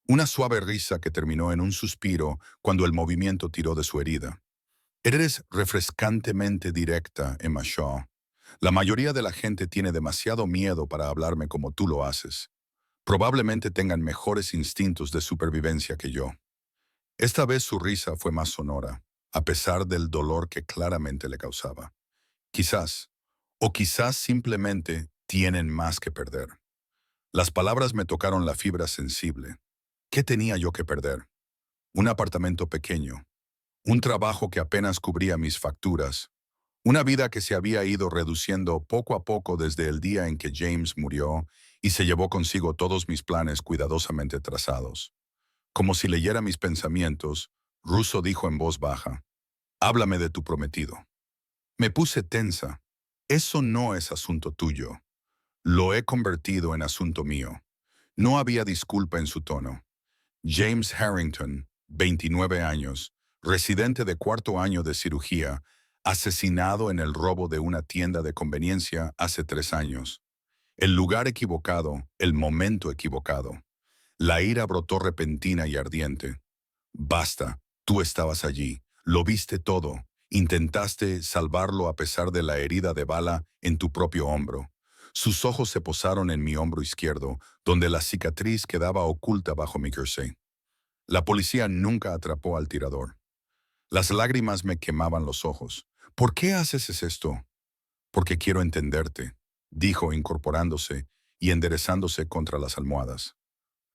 Una suave risa que terminó en un suspiro cuando el movimiento tiró de su herida. Eres refrescantemente directa, Emma Shaw. La mayoría de la gente tiene demasiado miedo para hablarme como tú lo haces. Probablemente tengan mejores instintos de supervivencia que yo. Esta vez su risa fue más sonora, a pesar del dolor que claramente le causaba. Quizás, o quizás simplemente tienen más que perder. Las palabras me tocaron la fibra sensible. ¿Qué tenía yo que perder? Un apartamento pequeño, un trabajo que apenas cubría mis facturas, una vida que se había ido reduciendo poco a poco desde el día en que James murió y se llevó consigo todos mis planes cuidadosamente trazados. Como si leyera mis pensamientos, Russo dijo en voz baja, «Háblame de tu prometido». Me puse tensa. Eso no es asunto tuyo. Lo he convertido en asunto mío. No había disculpa en su tono. James Harrington, 29 años, residente de cuarto año de cirugía, asesinado en el robo de una tienda de conveniencia hace 3 años. El lugar equivocado, el momento equivocado. La ira brotó repentina y ardiente. Basta, tú estabas allí, lo viste todo, intentaste salvarlo a pesar de la herida de bala en tu propio hombro. Sus ojos se posaron en mi hombro izquierdo, donde la cicatriz quedaba oculta bajo mi jersey. La policía nunca atrapó al tirador. Las lágrimas me quemaban los ojos. ¿Por qué haces esto? Porque quiero entenderte, dijo incorporándose y enderezándose contra las almohadas.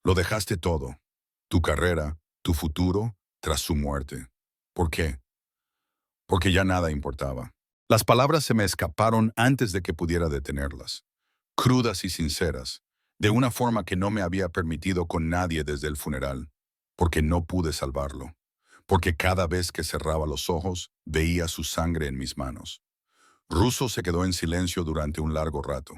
Lo dejaste todo, tu carrera, tu futuro, tras su muerte. ¿Por qué? Porque ya nada importaba. Las palabras se me escaparon antes de que pudiera detenerlas, crudas y sinceras, de una forma que no me había permitido con nadie desde el funeral, porque no pude salvarlo, porque cada vez que cerraba los ojos veía su sangre en mis manos. Russo se quedó en silencio durante un largo rato.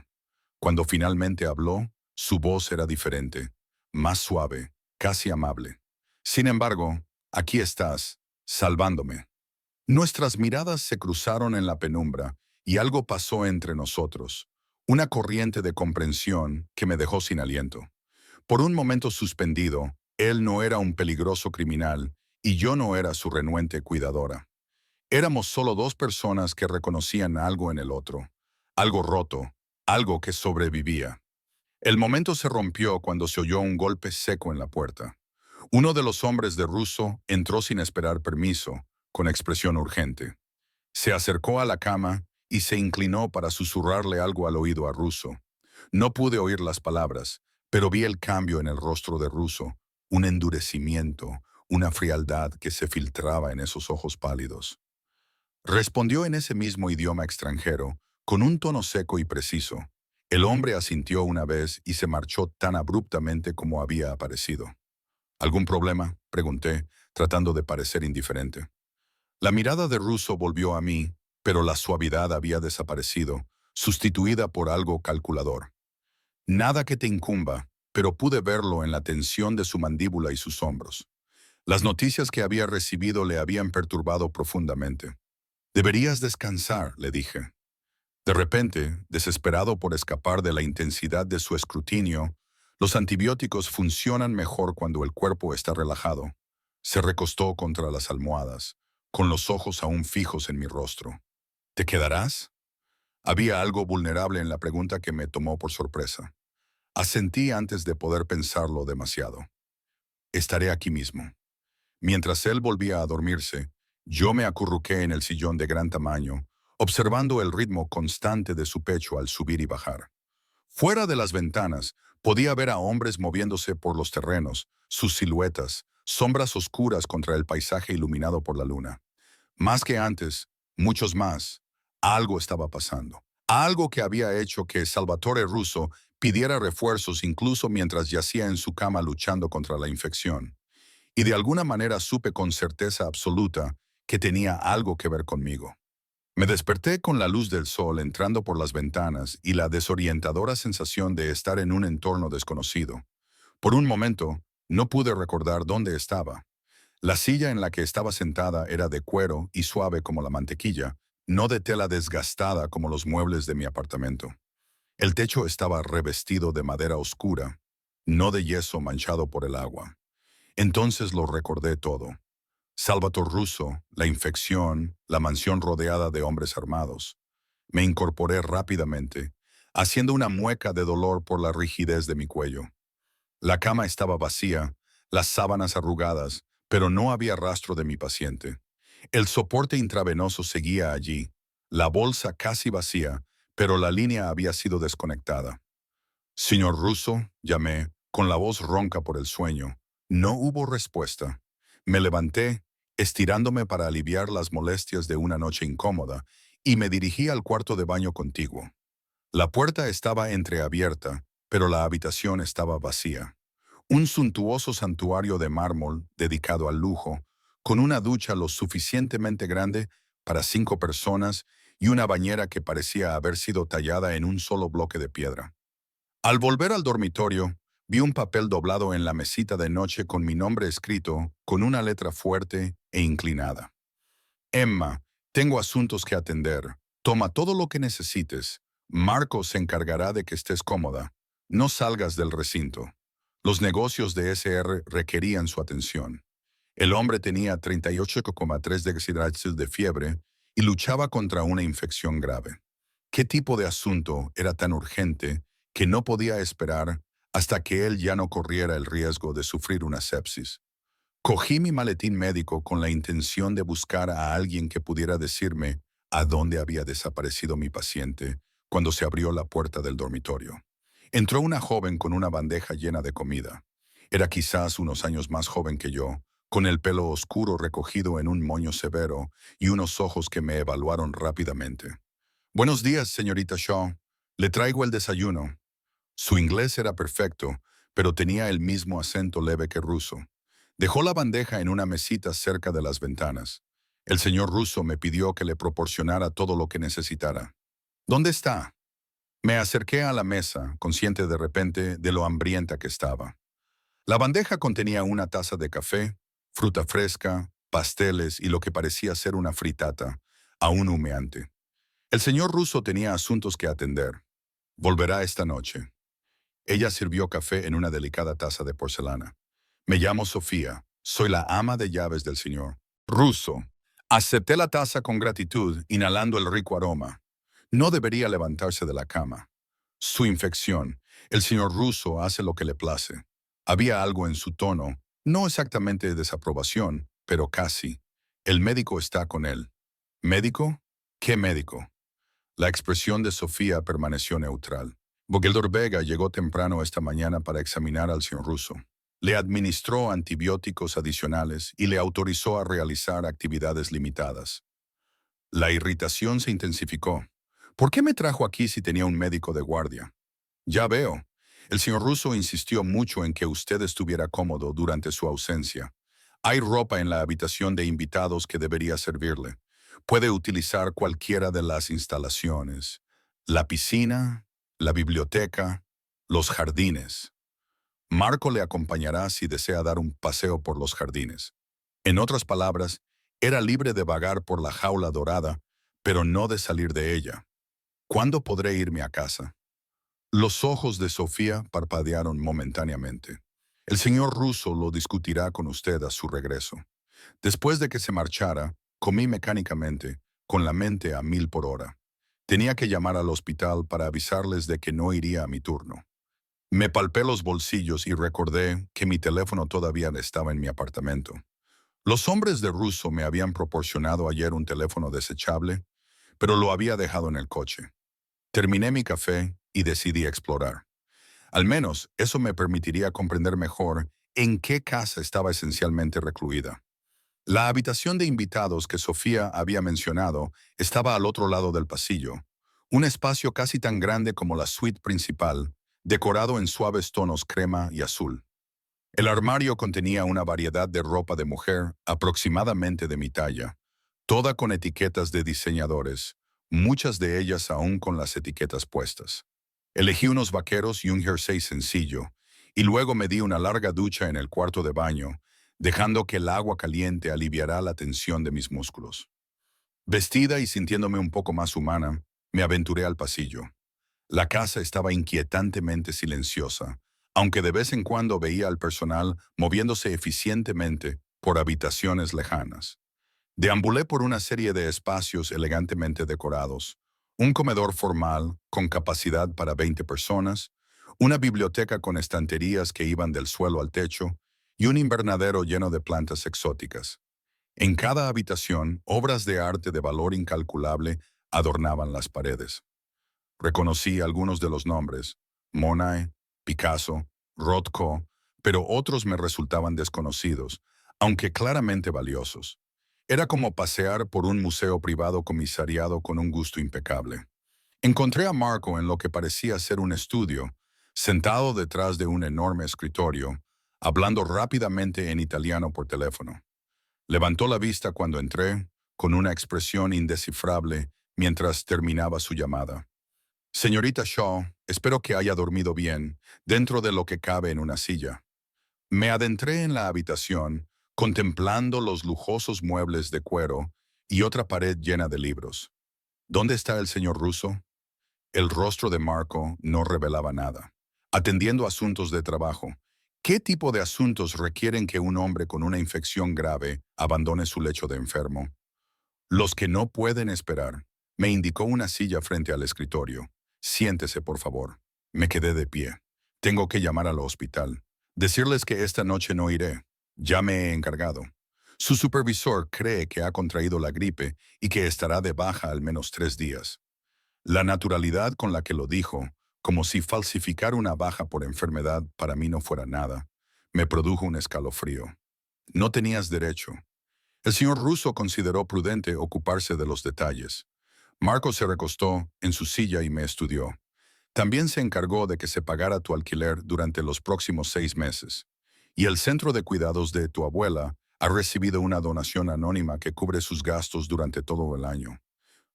Cuando finalmente habló, su voz era diferente, más suave, casi amable. Sin embargo, aquí estás, salvándome. Nuestras miradas se cruzaron en la penumbra y algo pasó entre nosotros, una corriente de comprensión que me dejó sin aliento. Por un momento suspendido, él no era un peligroso criminal y yo no era su renuente cuidadora. Éramos solo dos personas que reconocían algo en el otro, algo roto, algo que sobrevivía. El momento se rompió cuando se oyó un golpe seco en la puerta. Uno de los hombres de Russo entró sin esperar permiso, con expresión urgente. Se acercó a la cama y se inclinó para susurrarle algo al oído a Russo. No pude oír las palabras, pero vi el cambio en el rostro de Russo, un endurecimiento, una frialdad que se filtraba en esos ojos pálidos. Respondió en ese mismo idioma extranjero, con un tono seco y preciso. El hombre asintió una vez y se marchó tan abruptamente como había aparecido. ¿Algún problema?, pregunté, tratando de parecer indiferente. La mirada de Russo volvió a mí, pero la suavidad había desaparecido, sustituida por algo calculador. Nada que te incumba, pero pude verlo en la tensión de su mandíbula y sus hombros. Las noticias que había recibido le habían perturbado profundamente. Deberías descansar, le dije. De repente, desesperado por escapar de la intensidad de su escrutinio, los antibióticos funcionan mejor cuando el cuerpo está relajado. Se recostó contra las almohadas, con los ojos aún fijos en mi rostro. ¿Te quedarás? Había algo vulnerable en la pregunta que me tomó por sorpresa. Asentí antes de poder pensarlo demasiado. Estaré aquí mismo. Mientras él volvía a dormirse, yo me acurruqué en el sillón de gran tamaño, observando el ritmo constante de su pecho al subir y bajar. Fuera de las ventanas, podía ver a hombres moviéndose por los terrenos, sus siluetas, sombras oscuras contra el paisaje iluminado por la luna. Más que antes, muchos más, algo estaba pasando. Algo que había hecho que Salvatore Russo pidiera refuerzos incluso mientras yacía en su cama luchando contra la infección. Y de alguna manera supe con certeza absoluta que tenía algo que ver conmigo. Me desperté con la luz del sol entrando por las ventanas y la desorientadora sensación de estar en un entorno desconocido. Por un momento, no pude recordar dónde estaba. La silla en la que estaba sentada era de cuero y suave como la mantequilla, no de tela desgastada como los muebles de mi apartamento. El techo estaba revestido de madera oscura, no de yeso manchado por el agua. Entonces lo recordé todo. Salvatore Russo, la infección, la mansión rodeada de hombres armados. Me incorporé rápidamente, haciendo una mueca de dolor por la rigidez de mi cuello. La cama estaba vacía, las sábanas arrugadas, pero no había rastro de mi paciente. El soporte intravenoso seguía allí, la bolsa casi vacía, pero la línea había sido desconectada. Señor Russo, llamé, con la voz ronca por el sueño. No hubo respuesta. Me levanté, estirándome para aliviar las molestias de una noche incómoda, y me dirigí al cuarto de baño contiguo. La puerta estaba entreabierta, pero la habitación estaba vacía. Un suntuoso santuario de mármol dedicado al lujo, con una ducha lo suficientemente grande para 5 personas y una bañera que parecía haber sido tallada en un solo bloque de piedra. Al volver al dormitorio, vi un papel doblado en la mesita de noche con mi nombre escrito con una letra fuerte e inclinada. Emma, tengo asuntos que atender. Toma todo lo que necesites. Marco se encargará de que estés cómoda. No salgas del recinto. Los negocios de SR requerían su atención. El hombre tenía 38,3 deshidratados de fiebre y luchaba contra una infección grave. ¿Qué tipo de asunto era tan urgente que no podía esperar hasta que él ya no corriera el riesgo de sufrir una sepsis? Cogí mi maletín médico con la intención de buscar a alguien que pudiera decirme a dónde había desaparecido mi paciente cuando se abrió la puerta del dormitorio. Entró una joven con una bandeja llena de comida. Era quizás unos años más joven que yo, con el pelo oscuro recogido en un moño severo y unos ojos que me evaluaron rápidamente. Buenos días, señorita Shaw. Le traigo el desayuno. Su inglés era perfecto, pero tenía el mismo acento leve que ruso. Dejó la bandeja en una mesita cerca de las ventanas. El señor ruso me pidió que le proporcionara todo lo que necesitara. ¿Dónde está? Me acerqué a la mesa, consciente de repente de lo hambrienta que estaba. La bandeja contenía una taza de café, fruta fresca, pasteles y lo que parecía ser una fritata, aún humeante. El señor ruso tenía asuntos que atender. Volverá esta noche. Ella sirvió café en una delicada taza de porcelana. Me llamo Sofía. Soy la ama de llaves del señor ruso. Acepté la taza con gratitud, inhalando el rico aroma. No debería levantarse de la cama. Su infección. El señor ruso hace lo que le place. Había algo en su tono, no exactamente de desaprobación, pero casi. El médico está con él. ¿Médico? ¿Qué médico? La expresión de Sofía permaneció neutral. Bogeldor Vega llegó temprano esta mañana para examinar al señor ruso. Le administró antibióticos adicionales y le autorizó a realizar actividades limitadas. La irritación se intensificó. ¿Por qué me trajo aquí si tenía un médico de guardia? Ya veo. El señor ruso insistió mucho en que usted estuviera cómodo durante su ausencia. Hay ropa en la habitación de invitados que debería servirle. Puede utilizar cualquiera de las instalaciones. La piscina, la biblioteca, los jardines. Marco le acompañará si desea dar un paseo por los jardines. En otras palabras, era libre de vagar por la jaula dorada, pero no de salir de ella. ¿Cuándo podré irme a casa? Los ojos de Sofía parpadearon momentáneamente. El señor ruso lo discutirá con usted a su regreso. Después de que se marchara, comí mecánicamente, con la mente a 1000 por hora. Tenía que llamar al hospital para avisarles de que no iría a mi turno. Me palpé los bolsillos y recordé que mi teléfono todavía estaba en mi apartamento. Los hombres de ruso me habían proporcionado ayer un teléfono desechable, pero lo había dejado en el coche. Terminé mi café y decidí explorar. Al menos eso me permitiría comprender mejor en qué casa estaba esencialmente recluida. La habitación de invitados que Sofía había mencionado estaba al otro lado del pasillo, un espacio casi tan grande como la suite principal, decorado en suaves tonos crema y azul. El armario contenía una variedad de ropa de mujer aproximadamente de mi talla, toda con etiquetas de diseñadores, muchas de ellas aún con las etiquetas puestas. Elegí unos vaqueros y un jersey sencillo, y luego me di una larga ducha en el cuarto de baño, dejando que el agua caliente aliviara la tensión de mis músculos. Vestida y sintiéndome un poco más humana, me aventuré al pasillo. La casa estaba inquietantemente silenciosa, aunque de vez en cuando veía al personal moviéndose eficientemente por habitaciones lejanas. Deambulé por una serie de espacios elegantemente decorados, un comedor formal con capacidad para 20 personas, una biblioteca con estanterías que iban del suelo al techo y un invernadero lleno de plantas exóticas. En cada habitación, obras de arte de valor incalculable adornaban las paredes. Reconocí algunos de los nombres, Monet, Picasso, Rothko, pero otros me resultaban desconocidos, aunque claramente valiosos. Era como pasear por un museo privado comisariado con un gusto impecable. Encontré a Marco en lo que parecía ser un estudio, sentado detrás de un enorme escritorio, hablando rápidamente en italiano por teléfono. Levantó la vista cuando entré, con una expresión indescifrable, mientras terminaba su llamada. Señorita Shaw, espero que haya dormido bien, dentro de lo que cabe en una silla. Me adentré en la habitación, contemplando los lujosos muebles de cuero y otra pared llena de libros. ¿Dónde está el señor ruso? El rostro de Marco no revelaba nada. Atendiendo asuntos de trabajo, ¿Qué tipo de asuntos requieren que un hombre con una infección grave abandone su lecho de enfermo? Los que no pueden esperar. Me indicó una silla frente al escritorio. Siéntese, por favor. Me quedé de pie. Tengo que llamar al hospital. Decirles que esta noche no iré. Ya me he encargado. Su supervisor cree que ha contraído la gripe y que estará de baja al menos 3 días. La naturalidad con la que lo dijo, como si falsificar una baja por enfermedad para mí no fuera nada, me produjo un escalofrío. No tenías derecho. El señor Russo consideró prudente ocuparse de los detalles. Marco se recostó en su silla y me estudió. También se encargó de que se pagara tu alquiler durante los próximos 6 meses. Y el centro de cuidados de tu abuela ha recibido una donación anónima que cubre sus gastos durante todo el año.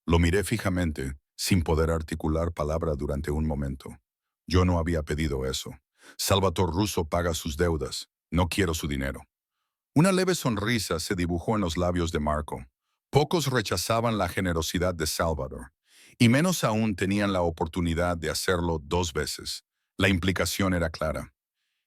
Lo miré fijamente, sin poder articular palabra durante un momento. Yo no había pedido eso. Salvatore Russo paga sus deudas. No quiero su dinero. Una leve sonrisa se dibujó en los labios de Marco. Pocos rechazaban la generosidad de Salvador, y menos aún tenían la oportunidad de hacerlo 2 veces. La implicación era clara.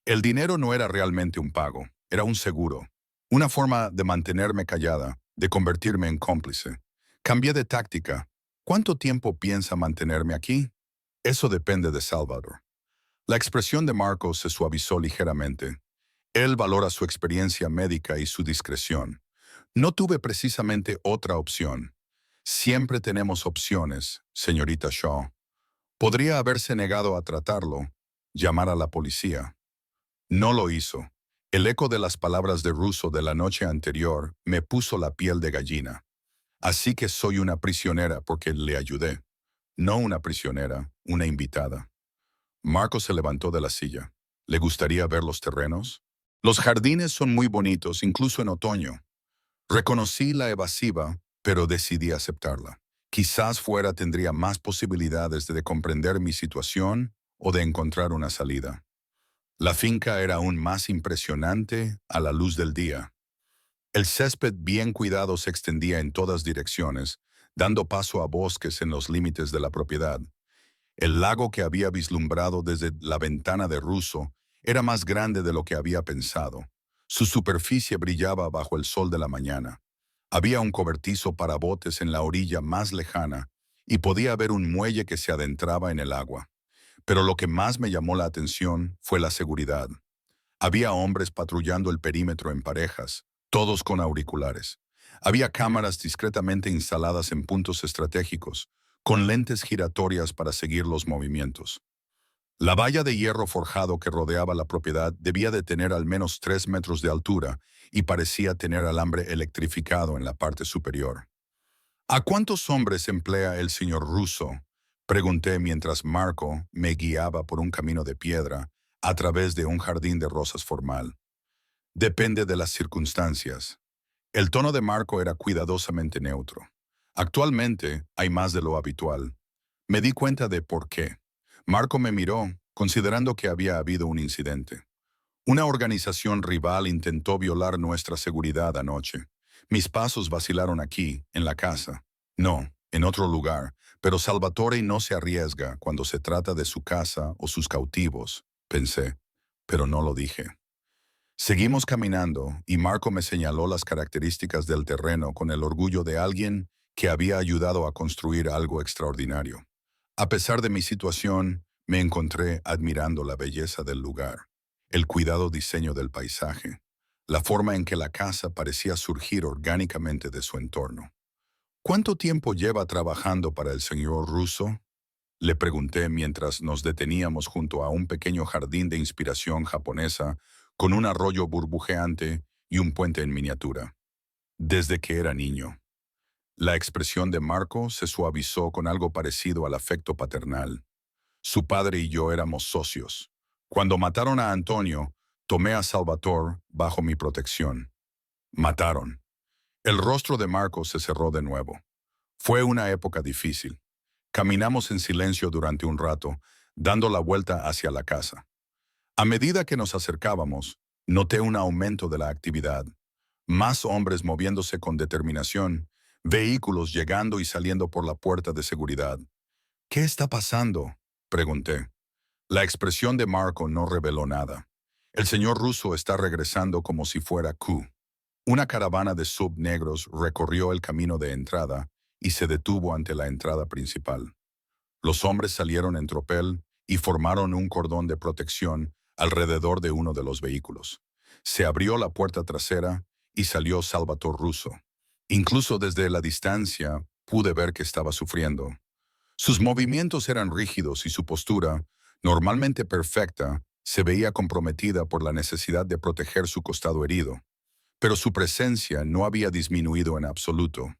El dinero no era realmente un pago, era un seguro. Una forma de mantenerme callada, de convertirme en cómplice. Cambié de táctica. ¿Cuánto tiempo piensa mantenerme aquí? Eso depende de Salvador. La expresión de Marco se suavizó ligeramente. Él valora su experiencia médica y su discreción. No tuve precisamente otra opción. Siempre tenemos opciones, señorita Shaw. Podría haberse negado a tratarlo, llamar a la policía. No lo hizo. El eco de las palabras de Russo de la noche anterior me puso la piel de gallina. Así que soy una prisionera porque le ayudé. No una prisionera, una invitada. Marco se levantó de la silla. ¿Le gustaría ver los terrenos? Los jardines son muy bonitos, incluso en otoño. Reconocí la evasiva, pero decidí aceptarla. Quizás fuera tendría más posibilidades de comprender mi situación o de encontrar una salida. La finca era aún más impresionante a la luz del día. El césped bien cuidado se extendía en todas direcciones, dando paso a bosques en los límites de la propiedad. El lago que había vislumbrado desde la ventana de Russo era más grande de lo que había pensado. Su superficie brillaba bajo el sol de la mañana. Había un cobertizo para botes en la orilla más lejana y podía ver un muelle que se adentraba en el agua. Pero lo que más me llamó la atención fue la seguridad. Había hombres patrullando el perímetro en parejas, todos con auriculares. Había cámaras discretamente instaladas en puntos estratégicos, con lentes giratorias para seguir los movimientos. La valla de hierro forjado que rodeaba la propiedad debía de tener al menos 3 metros de altura y parecía tener alambre electrificado en la parte superior. ¿A cuántos hombres emplea el señor Russo?, pregunté mientras Marco me guiaba por un camino de piedra a través de un jardín de rosas formal. Depende de las circunstancias. El tono de Marco era cuidadosamente neutro. Actualmente hay más de lo habitual. Me di cuenta de por qué. Marco me miró, considerando que había habido un incidente. Una organización rival intentó violar nuestra seguridad anoche. Mis pasos vacilaron aquí, en la casa. No, en otro lugar, pero Salvatore no se arriesga cuando se trata de su casa o sus cautivos, pensé, pero no lo dije. Seguimos caminando y Marco me señaló las características del terreno con el orgullo de alguien que había ayudado a construir algo extraordinario. A pesar de mi situación, me encontré admirando la belleza del lugar, el cuidado diseño del paisaje, la forma en que la casa parecía surgir orgánicamente de su entorno. ¿Cuánto tiempo lleva trabajando para el señor Russo?, le pregunté mientras nos deteníamos junto a un pequeño jardín de inspiración japonesa con un arroyo burbujeante y un puente en miniatura. Desde que era niño. La expresión de Marco se suavizó con algo parecido al afecto paternal. Su padre y yo éramos socios. Cuando mataron a Antonio, tomé a Salvatore bajo mi protección. Mataron. El rostro de Marco se cerró de nuevo. Fue una época difícil. Caminamos en silencio durante un rato, dando la vuelta hacia la casa. A medida que nos acercábamos, noté un aumento de la actividad. Más hombres moviéndose con determinación, vehículos llegando y saliendo por la puerta de seguridad. ¿Qué está pasando?, pregunté. La expresión de Marco no reveló nada. El señor Russo está regresando como si fuera Q. Una caravana de sub negros recorrió el camino de entrada y se detuvo ante la entrada principal. Los hombres salieron en tropel y formaron un cordón de protección alrededor de uno de los vehículos. Se abrió la puerta trasera y salió Salvatore Russo. Incluso desde la distancia pude ver que estaba sufriendo. Sus movimientos eran rígidos y su postura, normalmente perfecta, se veía comprometida por la necesidad de proteger su costado herido. Pero su presencia no había disminuido en absoluto.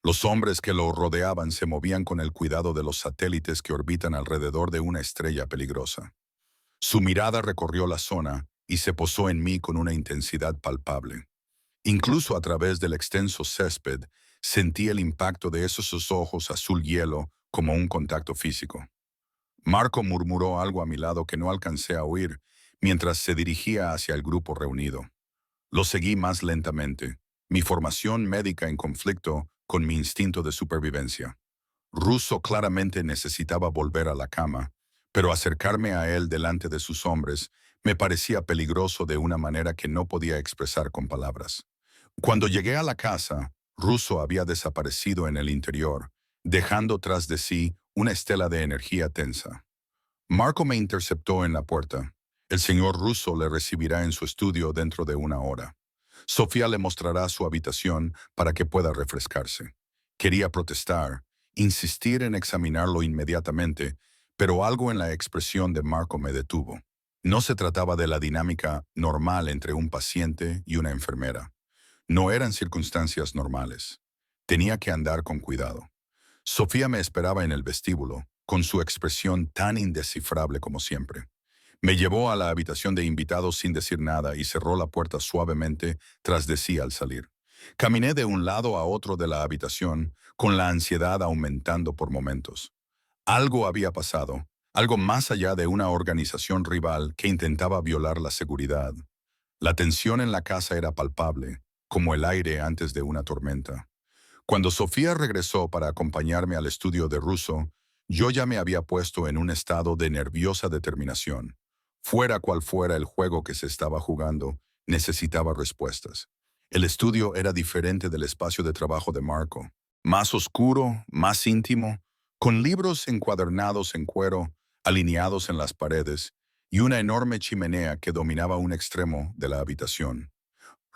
Los hombres que lo rodeaban se movían con el cuidado de los satélites que orbitan alrededor de una estrella peligrosa. Su mirada recorrió la zona y se posó en mí con una intensidad palpable. Incluso a través del extenso césped, sentí el impacto de esos ojos azul hielo como un contacto físico. Marco murmuró algo a mi lado que no alcancé a oír mientras se dirigía hacia el grupo reunido. Lo seguí más lentamente, mi formación médica en conflicto con mi instinto de supervivencia. Russo claramente necesitaba volver a la cama, pero acercarme a él delante de sus hombres me parecía peligroso de una manera que no podía expresar con palabras. Cuando llegué a la casa, Russo había desaparecido en el interior, dejando tras de sí una estela de energía tensa. Marco me interceptó en la puerta. El señor Russo le recibirá en su estudio dentro de una hora. Sofía le mostrará su habitación para que pueda refrescarse. Quería protestar, insistir en examinarlo inmediatamente, pero algo en la expresión de Marco me detuvo. No se trataba de la dinámica normal entre un paciente y una enfermera. No eran circunstancias normales. Tenía que andar con cuidado. Sofía me esperaba en el vestíbulo, con su expresión tan indescifrable como siempre. Me llevó a la habitación de invitados sin decir nada y cerró la puerta suavemente tras de sí al salir. Caminé de un lado a otro de la habitación, con la ansiedad aumentando por momentos. Algo había pasado, algo más allá de una organización rival que intentaba violar la seguridad. La tensión en la casa era palpable, como el aire antes de una tormenta. Cuando Sofía regresó para acompañarme al estudio de Russo, yo ya me había puesto en un estado de nerviosa determinación. Fuera cual fuera el juego que se estaba jugando, necesitaba respuestas. El estudio era diferente del espacio de trabajo de Marco. Más oscuro, más íntimo, con libros encuadernados en cuero, alineados en las paredes, y una enorme chimenea que dominaba un extremo de la habitación.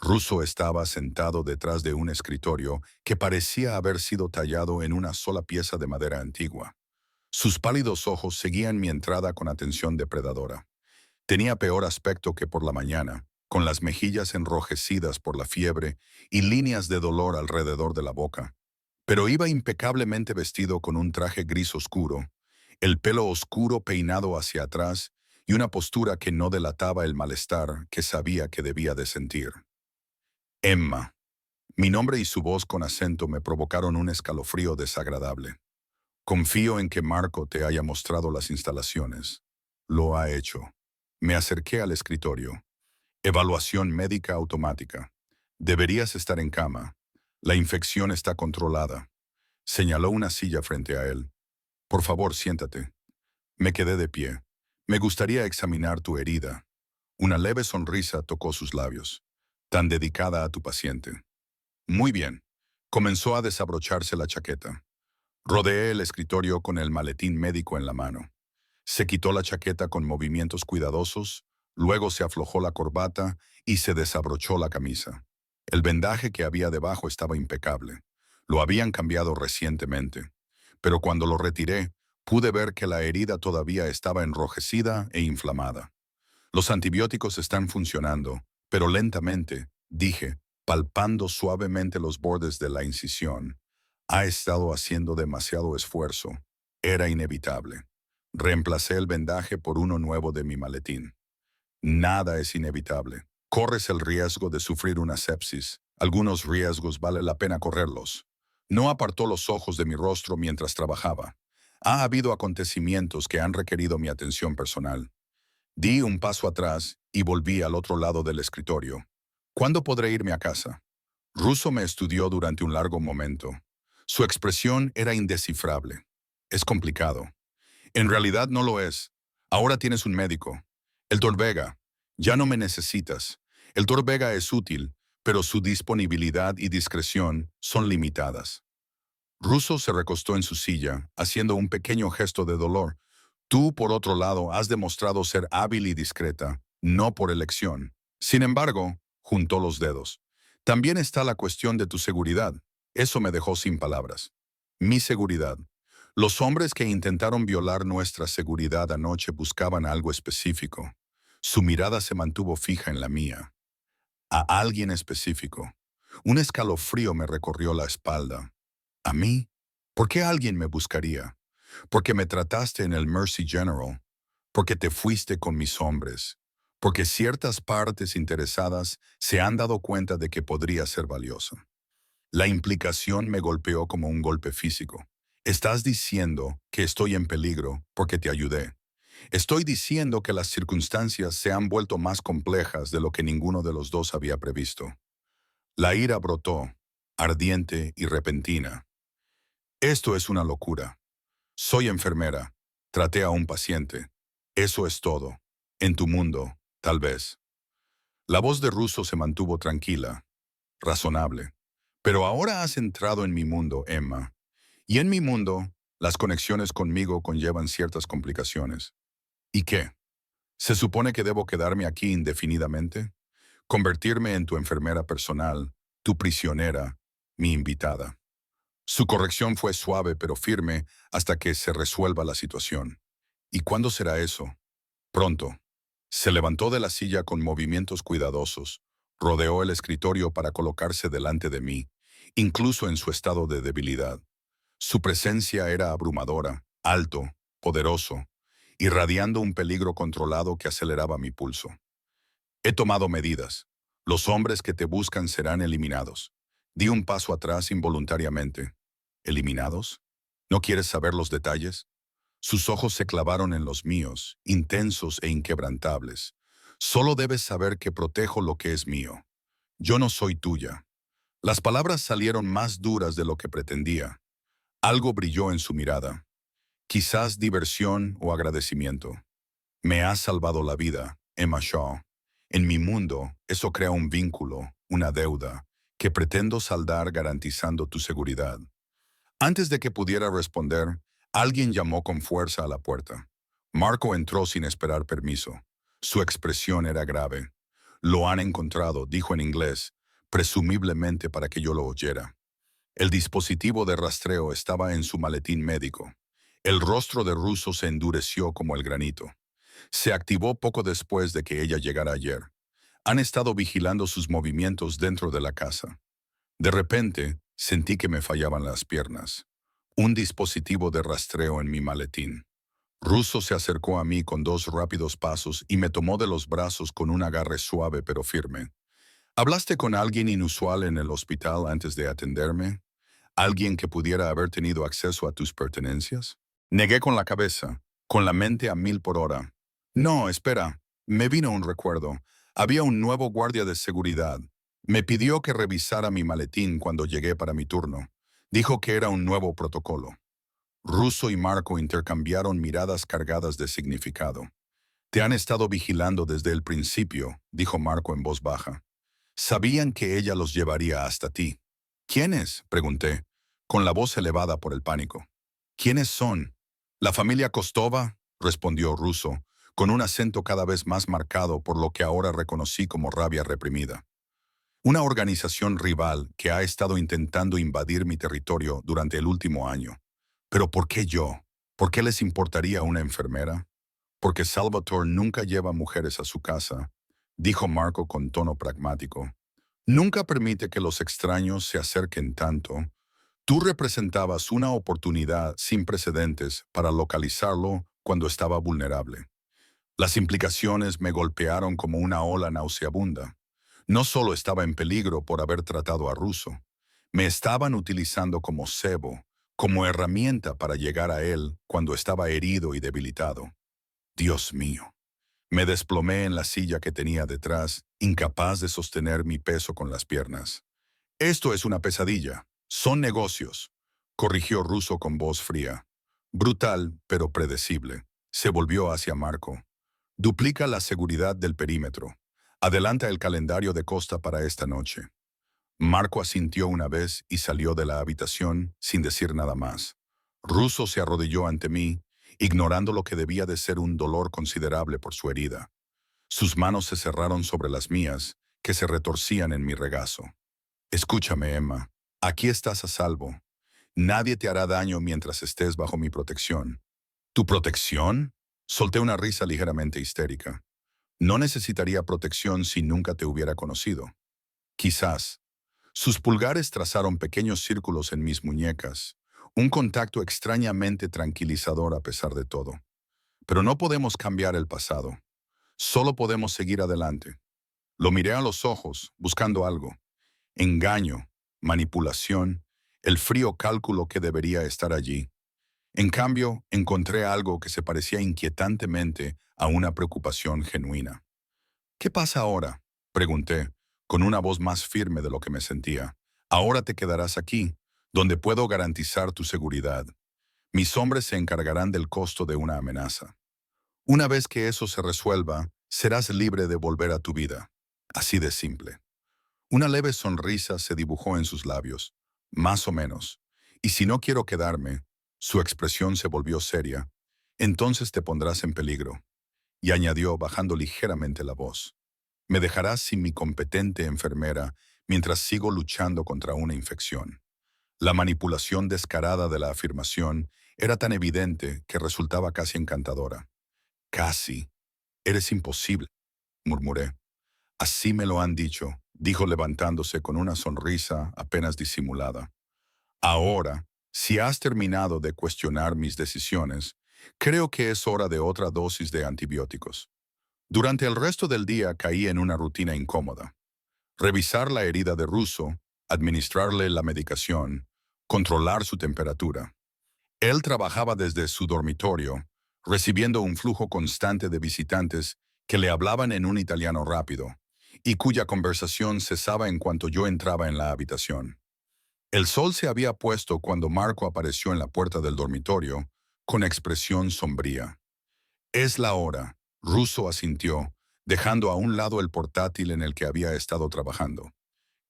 Russo estaba sentado detrás de un escritorio que parecía haber sido tallado en una sola pieza de madera antigua. Sus pálidos ojos seguían mi entrada con atención depredadora. Tenía peor aspecto que por la mañana, con las mejillas enrojecidas por la fiebre y líneas de dolor alrededor de la boca. Pero iba impecablemente vestido con un traje gris oscuro, el pelo oscuro peinado hacia atrás y una postura que no delataba el malestar que sabía que debía de sentir. Emma. Mi nombre y su voz con acento me provocaron un escalofrío desagradable. Confío en que Marco te haya mostrado las instalaciones. Lo ha hecho. Me acerqué al escritorio. Evaluación médica automática. Deberías estar en cama. La infección está controlada. Señaló una silla frente a él. Por favor, siéntate. Me quedé de pie. Me gustaría examinar tu herida. Una leve sonrisa tocó sus labios. Tan dedicada a tu paciente. Muy bien. Comenzó a desabrocharse la chaqueta. Rodeé el escritorio con el maletín médico en la mano. Se quitó la chaqueta con movimientos cuidadosos, luego se aflojó la corbata y se desabrochó la camisa. El vendaje que había debajo estaba impecable. Lo habían cambiado recientemente. Pero cuando lo retiré, pude ver que la herida todavía estaba enrojecida e inflamada. Los antibióticos están funcionando, pero lentamente, dije, palpando suavemente los bordes de la incisión. Ha estado haciendo demasiado esfuerzo. Era inevitable. Reemplacé el vendaje por uno nuevo de mi maletín. Nada es inevitable. Corres el riesgo de sufrir una sepsis. Algunos riesgos vale la pena correrlos. No apartó los ojos de mi rostro mientras trabajaba. Ha habido acontecimientos que han requerido mi atención personal. Di un paso atrás y volví al otro lado del escritorio. ¿Cuándo podré irme a casa? Russo me estudió durante un largo momento. Su expresión era indescifrable. Es complicado. En realidad no lo es. Ahora tienes un médico. El Dr. Vega. Ya no me necesitas. El Dr. Vega es útil, pero su disponibilidad y discreción son limitadas. Russo se recostó en su silla, haciendo un pequeño gesto de dolor. Tú, por otro lado, has demostrado ser hábil y discreta, no por elección. Sin embargo, juntó los dedos. También está la cuestión de tu seguridad. Eso me dejó sin palabras. Mi seguridad. Los hombres que intentaron violar nuestra seguridad anoche buscaban algo específico. Su mirada se mantuvo fija en la mía. A alguien específico. Un escalofrío me recorrió la espalda. ¿A mí? ¿Por qué alguien me buscaría? Porque me trataste en el Mercy General, porque te fuiste con mis hombres, porque ciertas partes interesadas se han dado cuenta de que podría ser valioso. La implicación me golpeó como un golpe físico. Estás diciendo que estoy en peligro porque te ayudé. Estoy diciendo que las circunstancias se han vuelto más complejas de lo que ninguno de los dos había previsto. La ira brotó, ardiente y repentina. Esto es una locura. Soy enfermera. Traté a un paciente. Eso es todo. En tu mundo, tal vez. La voz de Russo se mantuvo tranquila, razonable. Pero ahora has entrado en mi mundo, Emma. Y en mi mundo, las conexiones conmigo conllevan ciertas complicaciones. ¿Y qué? ¿Se supone que debo quedarme aquí indefinidamente? ¿Convertirme en tu enfermera personal, tu prisionera, mi invitada? Su corrección fue suave pero firme hasta que se resuelva la situación. ¿Y cuándo será eso? Pronto. Se levantó de la silla con movimientos cuidadosos, rodeó el escritorio para colocarse delante de mí, incluso en su estado de debilidad. Su presencia era abrumadora, alto, poderoso, irradiando un peligro controlado que aceleraba mi pulso. He tomado medidas. Los hombres que te buscan serán eliminados. Di un paso atrás involuntariamente. ¿Eliminados? ¿No quieres saber los detalles? Sus ojos se clavaron en los míos, intensos e inquebrantables. Solo debes saber que protejo lo que es mío. Yo no soy tuya. Las palabras salieron más duras de lo que pretendía. Algo brilló en su mirada. Quizás diversión o agradecimiento. Me has salvado la vida, Emma Shaw. En mi mundo, eso crea un vínculo, una deuda, que pretendo saldar garantizando tu seguridad. Antes de que pudiera responder, alguien llamó con fuerza a la puerta. Marco entró sin esperar permiso. Su expresión era grave. Lo han encontrado, dijo en inglés, presumiblemente para que yo lo oyera. El dispositivo de rastreo estaba en su maletín médico. El rostro de Russo se endureció como el granito. Se activó poco después de que ella llegara ayer. Han estado vigilando sus movimientos dentro de la casa. De repente, sentí que me fallaban las piernas. Un dispositivo de rastreo en mi maletín. Russo se acercó a mí con dos rápidos pasos y me tomó de los brazos con un agarre suave pero firme. ¿Hablaste con alguien inusual en el hospital antes de atenderme? ¿Alguien que pudiera haber tenido acceso a tus pertenencias? Negué con la cabeza, con la mente a 1000 por hora. No, espera. Me vino un recuerdo. Había un nuevo guardia de seguridad. Me pidió que revisara mi maletín cuando llegué para mi turno. Dijo que era un nuevo protocolo. Russo y Marco intercambiaron miradas cargadas de significado. Te han estado vigilando desde el principio, dijo Marco en voz baja. Sabían que ella los llevaría hasta ti. ¿Quiénes? Pregunté, con la voz elevada por el pánico. ¿Quiénes son? La familia Kostova, respondió Russo, con un acento cada vez más marcado por lo que ahora reconocí como rabia reprimida. Una organización rival que ha estado intentando invadir mi territorio durante el último año. ¿Pero por qué yo? ¿Por qué les importaría una enfermera? Porque Salvatore nunca lleva mujeres a su casa, dijo Marco con tono pragmático. Nunca permite que los extraños se acerquen tanto. Tú representabas una oportunidad sin precedentes para localizarlo cuando estaba vulnerable. Las implicaciones me golpearon como una ola nauseabunda. No solo estaba en peligro por haber tratado a Russo, me estaban utilizando como cebo, como herramienta para llegar a él cuando estaba herido y debilitado. Dios mío. Me desplomé en la silla que tenía detrás, incapaz de sostener mi peso con las piernas. Esto es una pesadilla. Son negocios, corrigió Russo con voz fría. Brutal, pero predecible. Se volvió hacia Marco. Duplica la seguridad del perímetro. Adelanta el calendario de Costa para esta noche. Marco asintió una vez y salió de la habitación sin decir nada más. Russo se arrodilló ante mí, ignorando lo que debía de ser un dolor considerable por su herida. Sus manos se cerraron sobre las mías, que se retorcían en mi regazo. Escúchame, Emma. Aquí estás a salvo. Nadie te hará daño mientras estés bajo mi protección. ¿Tu protección? Solté una risa ligeramente histérica. No necesitaría protección si nunca te hubiera conocido. Quizás. Sus pulgares trazaron pequeños círculos en mis muñecas, un contacto extrañamente tranquilizador a pesar de todo. Pero no podemos cambiar el pasado. Solo podemos seguir adelante. Lo miré a los ojos, buscando algo. Engaño, manipulación, el frío cálculo que debería estar allí. En cambio, encontré algo que se parecía inquietantemente a una preocupación genuina. ¿Qué pasa ahora?, pregunté, con una voz más firme de lo que me sentía. Ahora te quedarás aquí, donde puedo garantizar tu seguridad. Mis hombres se encargarán del costo de una amenaza. Una vez que eso se resuelva, serás libre de volver a tu vida. Así de simple. Una leve sonrisa se dibujó en sus labios, más o menos. Y si no quiero quedarme, su expresión se volvió seria, entonces te pondrás en peligro. Y añadió bajando ligeramente la voz. Me dejarás sin mi competente enfermera mientras sigo luchando contra una infección. La manipulación descarada de la afirmación era tan evidente que resultaba casi encantadora. Casi. Eres imposible, murmuré. Así me lo han dicho, dijo levantándose con una sonrisa apenas disimulada. Ahora, si has terminado de cuestionar mis decisiones, creo que es hora de otra dosis de antibióticos. Durante el resto del día caí en una rutina incómoda. Revisar la herida de Russo, administrarle la medicación, controlar su temperatura. Él trabajaba desde su dormitorio, recibiendo un flujo constante de visitantes que le hablaban en un italiano rápido, y cuya conversación cesaba en cuanto yo entraba en la habitación. El sol se había puesto cuando Marco apareció en la puerta del dormitorio, con expresión sombría. Es la hora, Russo asintió, dejando a un lado el portátil en el que había estado trabajando.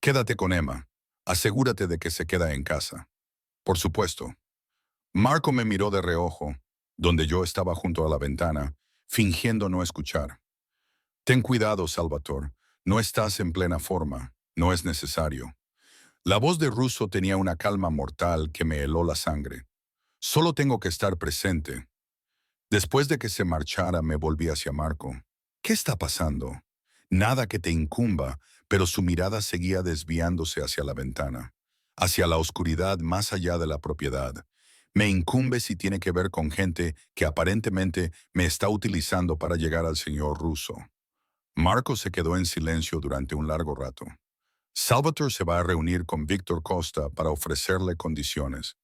Quédate con Emma. Asegúrate de que se queda en casa. Por supuesto. Marco me miró de reojo, donde yo estaba junto a la ventana, fingiendo no escuchar. Ten cuidado, Salvatore. No estás en plena forma. No es necesario. La voz de Russo tenía una calma mortal que me heló la sangre. Solo tengo que estar presente. Después de que se marchara, me volví hacia Marco. ¿Qué está pasando? Nada que te incumba, pero su mirada seguía desviándose hacia la ventana, hacia la oscuridad más allá de la propiedad. Me incumbe si tiene que ver con gente que aparentemente me está utilizando para llegar al señor Russo. Marco se quedó en silencio durante un largo rato. Salvatore se va a reunir con Víctor Costa para ofrecerle condiciones.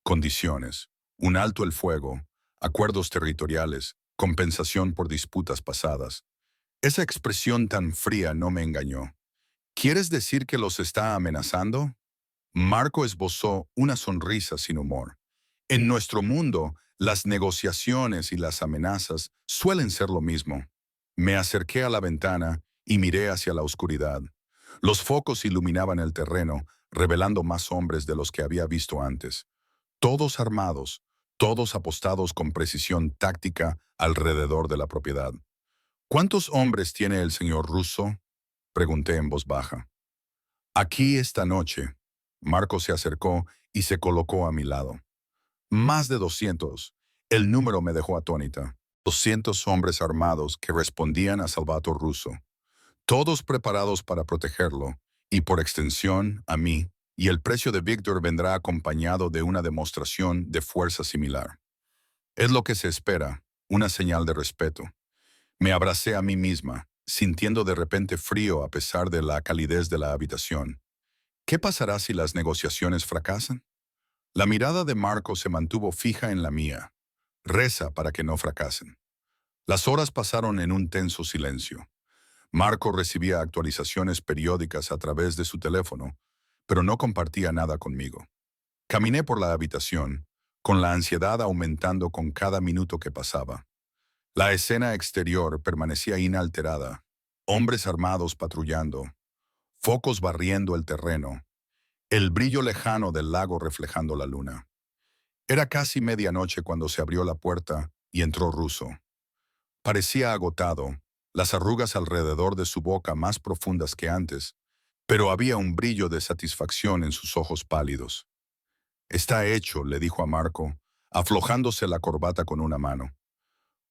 Condiciones. Un alto el fuego, acuerdos territoriales, compensación por disputas pasadas. Esa expresión tan fría no me engañó. ¿Quieres decir que los está amenazando? Marco esbozó una sonrisa sin humor. En nuestro mundo, las negociaciones y las amenazas suelen ser lo mismo. Me acerqué a la ventana y miré hacia la oscuridad. Los focos iluminaban el terreno, revelando más hombres de los que había visto antes. Todos armados, todos apostados con precisión táctica alrededor de la propiedad. ¿Cuántos hombres tiene el señor Russo?, pregunté en voz baja. Aquí esta noche. Marco se acercó y se colocó a mi lado. Más de 200. El número me dejó atónita. 200 hombres armados que respondían a Salvatore Russo. Todos preparados para protegerlo, y por extensión, a mí, y el precio de Víctor vendrá acompañado de una demostración de fuerza similar. Es lo que se espera, una señal de respeto. Me abracé a mí misma, sintiendo de repente frío a pesar de la calidez de la habitación. ¿Qué pasará si las negociaciones fracasan? La mirada de Marco se mantuvo fija en la mía. Reza para que no fracasen. Las horas pasaron en un tenso silencio. Marco recibía actualizaciones periódicas a través de su teléfono, pero no compartía nada conmigo. Caminé por la habitación, con la ansiedad aumentando con cada minuto que pasaba. La escena exterior permanecía inalterada. Hombres armados patrullando, focos barriendo el terreno, el brillo lejano del lago reflejando la luna. Era casi medianoche cuando se abrió la puerta y entró Russo. Parecía agotado, las arrugas alrededor de su boca más profundas que antes, pero había un brillo de satisfacción en sus ojos pálidos. «Está hecho», le dijo a Marco, aflojándose la corbata con una mano.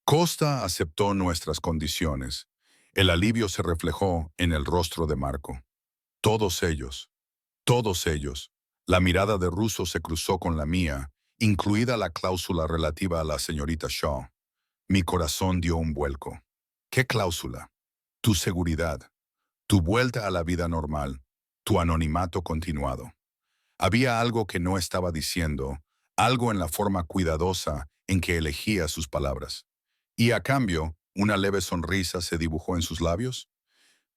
Costa aceptó nuestras condiciones. El alivio se reflejó en el rostro de Marco. Todos ellos, todos ellos. La mirada de Russo se cruzó con la mía, incluida la cláusula relativa a la señorita Shaw. Mi corazón dio un vuelco. ¿Qué cláusula? Tu seguridad, tu vuelta a la vida normal, tu anonimato continuado. Había algo que no estaba diciendo, algo en la forma cuidadosa en que elegía sus palabras. Y a cambio, una leve sonrisa se dibujó en sus labios.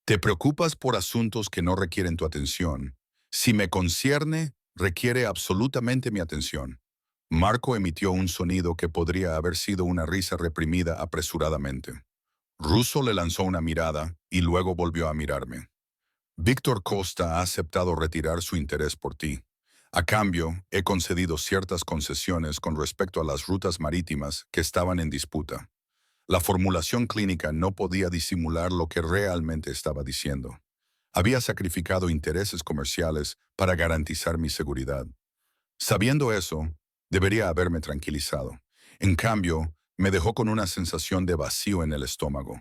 Te preocupas por asuntos que no requieren tu atención. Si me concierne, requiere absolutamente mi atención. Marco emitió un sonido que podría haber sido una risa reprimida apresuradamente. Russo le lanzó una mirada y luego volvió a mirarme. Víctor Costa ha aceptado retirar su interés por ti. A cambio, he concedido ciertas concesiones con respecto a las rutas marítimas que estaban en disputa. La formulación clínica no podía disimular lo que realmente estaba diciendo. Había sacrificado intereses comerciales para garantizar mi seguridad. Sabiendo eso, debería haberme tranquilizado. En cambio, me dejó con una sensación de vacío en el estómago.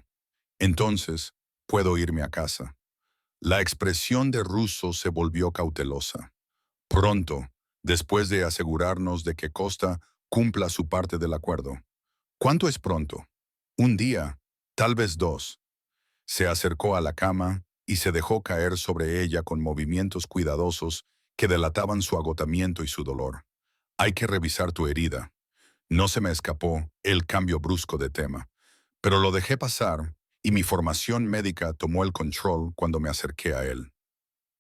Entonces, puedo irme a casa. La expresión de Russo se volvió cautelosa. Pronto, después de asegurarnos de que Costa cumpla su parte del acuerdo. ¿Cuánto es pronto? Un día, tal vez dos. Se acercó a la cama y se dejó caer sobre ella con movimientos cuidadosos que delataban su agotamiento y su dolor. Hay que revisar tu herida. No se me escapó el cambio brusco de tema, pero lo dejé pasar y mi formación médica tomó el control cuando me acerqué a él.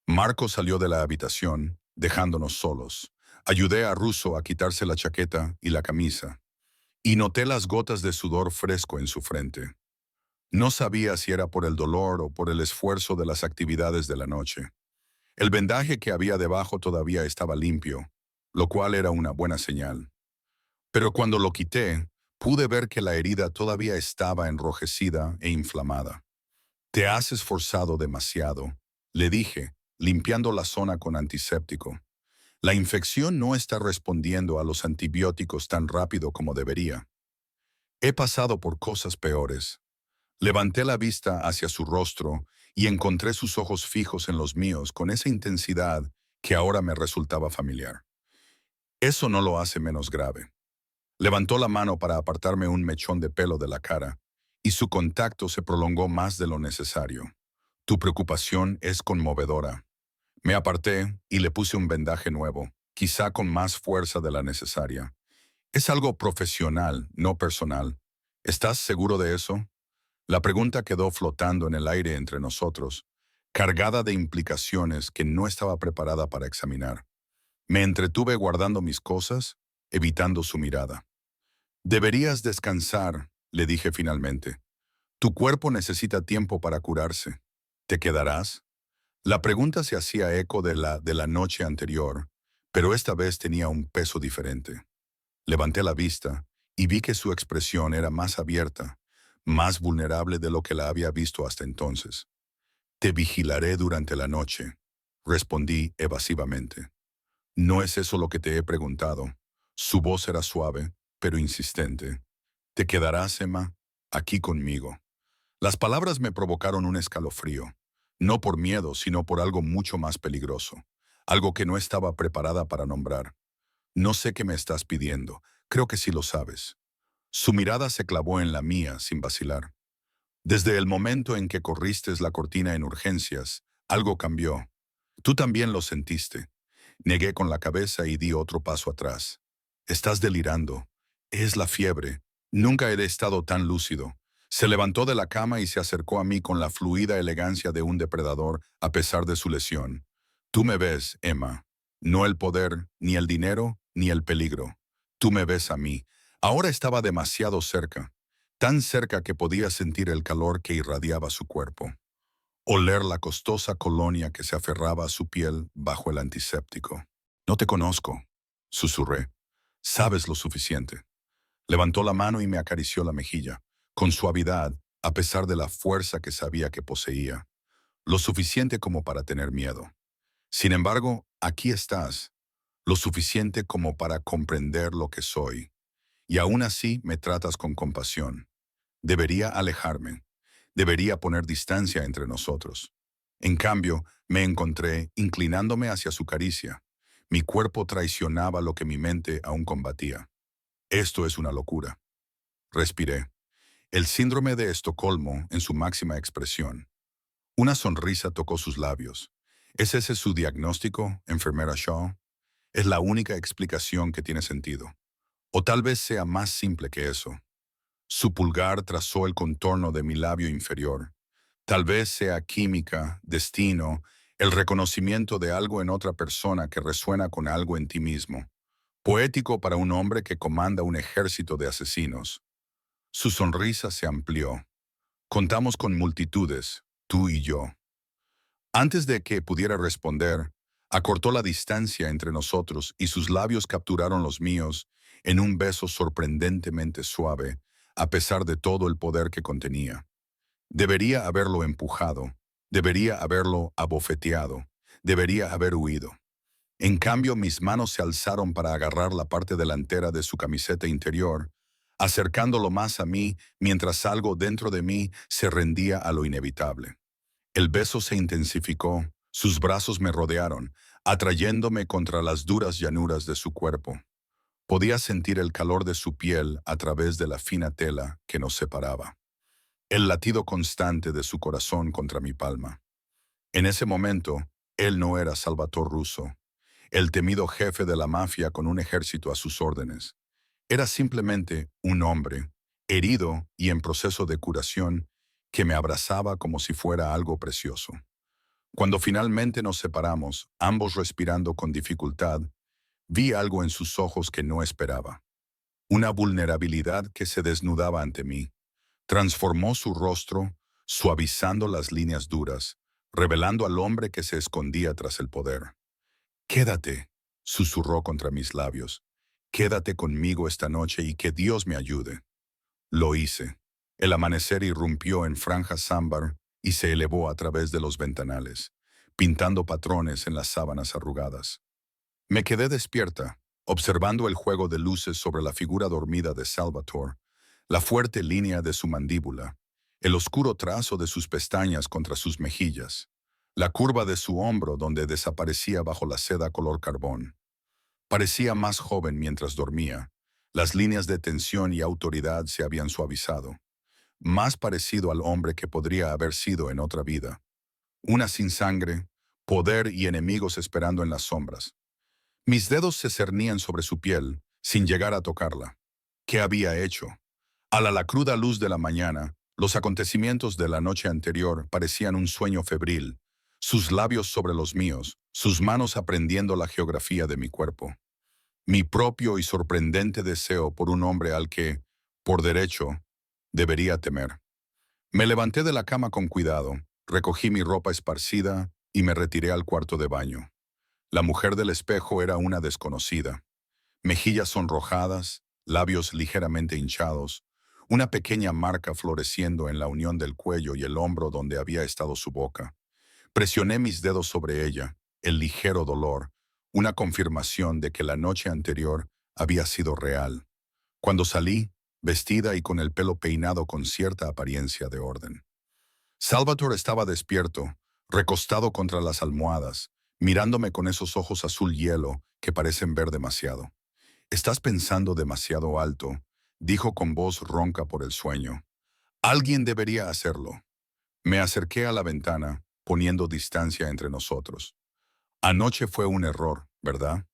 Marco salió de la habitación, dejándonos solos. Ayudé a Russo a quitarse la chaqueta y la camisa, y noté las gotas de sudor fresco en su frente. No sabía si era por el dolor o por el esfuerzo de las actividades de la noche. El vendaje que había debajo todavía estaba limpio, lo cual era una buena señal. Pero cuando lo quité, pude ver que la herida todavía estaba enrojecida e inflamada. «Te has esforzado demasiado», le dije, limpiando la zona con antiséptico. «La infección no está respondiendo a los antibióticos tan rápido como debería. He pasado por cosas peores». Levanté la vista hacia su rostro y encontré sus ojos fijos en los míos con esa intensidad que ahora me resultaba familiar. Eso no lo hace menos grave. Levantó la mano para apartarme un mechón de pelo de la cara, y su contacto se prolongó más de lo necesario. «Tu preocupación es conmovedora». Me aparté y le puse un vendaje nuevo, quizá con más fuerza de la necesaria. «Es algo profesional, no personal. ¿Estás seguro de eso?» La pregunta quedó flotando en el aire entre nosotros, cargada de implicaciones que no estaba preparada para examinar. Me entretuve guardando mis cosas, evitando su mirada. «Deberías descansar», le dije finalmente. «Tu cuerpo necesita tiempo para curarse. ¿Te quedarás?» La pregunta se hacía eco de la noche anterior, pero esta vez tenía un peso diferente. Levanté la vista y vi que su expresión era más abierta, más vulnerable de lo que la había visto hasta entonces. «Te vigilaré durante la noche», respondí evasivamente. «No es eso lo que te he preguntado». Su voz era suave, pero insistente. «¿Te quedarás, Emma, aquí conmigo?» Las palabras me provocaron un escalofrío, no por miedo, sino por algo mucho más peligroso, algo que no estaba preparada para nombrar. «No sé qué me estás pidiendo, creo que sí lo sabes». Su mirada se clavó en la mía sin vacilar. «Desde el momento en que corriste la cortina en urgencias, algo cambió. Tú también lo sentiste». Negué con la cabeza y di otro paso atrás. «Estás delirando. Es la fiebre. Nunca he estado tan lúcido». Se levantó de la cama y se acercó a mí con la fluida elegancia de un depredador a pesar de su lesión. «Tú me ves, Emma. No el poder, ni el dinero, ni el peligro. Tú me ves a mí». Ahora estaba demasiado cerca. tan cerca que podía sentir el calor que irradiaba su cuerpo, oler la costosa colonia que se aferraba a su piel bajo el antiséptico. No te conozco, susurré. Sabes lo suficiente. Levantó la mano y me acarició la mejilla, con suavidad, a pesar de la fuerza que sabía que poseía, lo suficiente como para tener miedo. Sin embargo, aquí estás, lo suficiente como para comprender lo que soy, y aún así me tratas con compasión. Debería alejarme, debería poner distancia entre nosotros. En cambio, me encontré inclinándome hacia su caricia. Mi cuerpo traicionaba lo que mi mente aún combatía. Esto es una locura. Respiré. El síndrome de Estocolmo en su máxima expresión. Una sonrisa tocó sus labios. ¿Es ese su diagnóstico, enfermera Shaw? Es la única explicación que tiene sentido. O tal vez sea más simple que eso. Su pulgar trazó el contorno de mi labio inferior. Tal vez sea química, destino, el reconocimiento de algo en otra persona que resuena con algo en ti mismo. Poético para un hombre que comanda un ejército de asesinos. Su sonrisa se amplió. Contamos con multitudes, tú y yo. Antes de que pudiera responder, acortó la distancia entre nosotros y sus labios capturaron los míos en un beso sorprendentemente suave, a pesar de todo el poder que contenía. Debería haberlo empujado, debería haberlo abofeteado, debería haber huido. En cambio, mis manos se alzaron para agarrar la parte delantera de su camiseta interior, acercándolo más a mí mientras algo dentro de mí se rendía a lo inevitable. El beso se intensificó, sus brazos me rodearon, atrayéndome contra las duras llanuras de su cuerpo. Podía sentir el calor de su piel a través de la fina tela que nos separaba. El latido constante de su corazón contra mi palma. En ese momento, él no era Salvatore Russo, el temido jefe de la mafia con un ejército a sus órdenes. Era simplemente un hombre, herido y en proceso de curación, que me abrazaba como si fuera algo precioso. Cuando finalmente nos separamos, ambos respirando con dificultad, vi algo en sus ojos que no esperaba. Una vulnerabilidad que se desnudaba ante mí. Transformó su rostro, suavizando las líneas duras, revelando al hombre que se escondía tras el poder. «Quédate», susurró contra mis labios. «Quédate conmigo esta noche y que Dios me ayude». Lo hice. El amanecer irrumpió en franjas ámbar y se elevó a través de los ventanales, pintando patrones en las sábanas arrugadas. Me quedé despierta, observando el juego de luces sobre la figura dormida de Salvatore, la fuerte línea de su mandíbula, el oscuro trazo de sus pestañas contra sus mejillas, la curva de su hombro donde desaparecía bajo la seda color carbón. Parecía más joven mientras dormía. Las líneas de tensión y autoridad se habían suavizado. Más parecido al hombre que podría haber sido en otra vida. Una sin sangre, poder y enemigos esperando en las sombras. Mis dedos se cernían sobre su piel, sin llegar a tocarla. ¿Qué había hecho? A la cruda luz de la mañana, los acontecimientos de la noche anterior parecían un sueño febril, sus labios sobre los míos, sus manos aprendiendo la geografía de mi cuerpo. Mi propio y sorprendente deseo por un hombre al que, por derecho, debería temer. Me levanté de la cama con cuidado, recogí mi ropa esparcida y me retiré al cuarto de baño. La mujer del espejo era una desconocida. Mejillas sonrojadas, labios ligeramente hinchados, una pequeña marca floreciendo en la unión del cuello y el hombro donde había estado su boca. Presioné mis dedos sobre ella, el ligero dolor, una confirmación de que la noche anterior había sido real. Cuando salí, vestida y con el pelo peinado con cierta apariencia de orden. Salvatore estaba despierto, recostado contra las almohadas, mirándome con esos ojos azul hielo que parecen ver demasiado. «Estás pensando demasiado alto», dijo con voz ronca por el sueño. «Alguien debería hacerlo». Me acerqué a la ventana, poniendo distancia entre nosotros. «Anoche fue un error, ¿verdad?»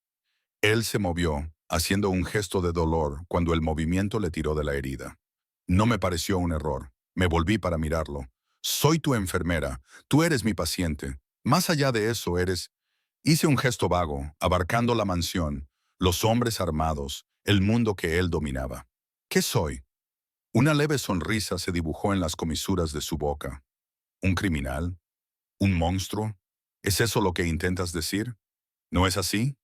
Él se movió, haciendo un gesto de dolor cuando el movimiento le tiró de la herida. No me pareció un error. Me volví para mirarlo. «Soy tu enfermera. Tú eres mi paciente. Más allá de eso eres...» Hice un gesto vago, abarcando la mansión, los hombres armados, el mundo que él dominaba. «¿Qué soy?» Una leve sonrisa se dibujó en las comisuras de su boca. ¿Un criminal? ¿Un monstruo? ¿Es eso lo que intentas decir? ¿No es así?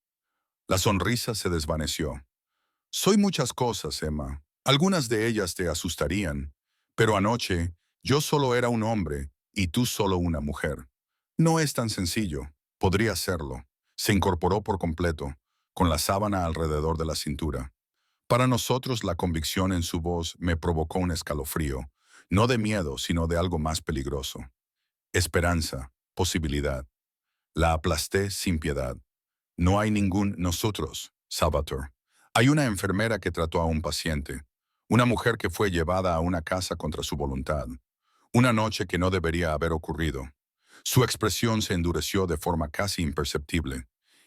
La sonrisa se desvaneció. Soy muchas cosas, Emma. Algunas de ellas te asustarían. Pero anoche, yo solo era un hombre y tú solo una mujer. No es tan sencillo. Podría serlo. Se incorporó por completo, con la sábana alrededor de la cintura. Para nosotros la convicción en su voz me provocó un escalofrío, no de miedo, sino de algo más peligroso. Esperanza, posibilidad. La aplasté sin piedad. No hay ningún nosotros, Salvatore. Hay una enfermera que trató a un paciente, una mujer que fue llevada a una casa contra su voluntad, una noche que no debería haber ocurrido. Su expresión se endureció de forma casi imperceptible.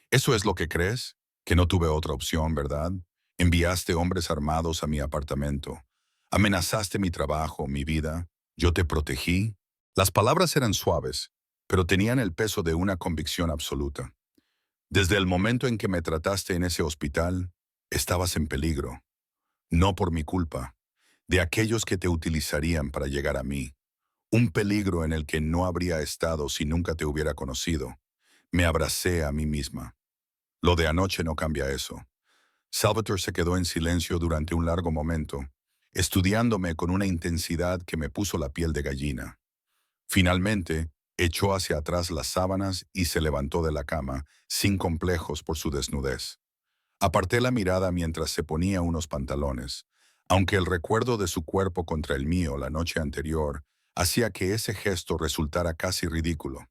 ¿Eso es lo que crees? Que no tuve otra opción, ¿verdad? Enviaste hombres armados a mi apartamento. Amenazaste mi trabajo, mi vida. Yo te protegí. Las palabras eran suaves, pero tenían el peso de una convicción absoluta. Desde el momento en que me trataste en ese hospital, estabas en peligro. No por mi culpa, de aquellos que te utilizarían para llegar a mí. Un peligro en el que no habría estado si nunca te hubiera conocido. Me abracé a mí misma. Lo de anoche no cambia eso. Salvatore se quedó en silencio durante un largo momento, estudiándome con una intensidad que me puso la piel de gallina. Finalmente, echó hacia atrás las sábanas y se levantó de la cama, sin complejos por su desnudez. Aparté la mirada mientras se ponía unos pantalones, aunque el recuerdo de su cuerpo contra el mío la noche anterior hacía que ese gesto resultara casi ridículo.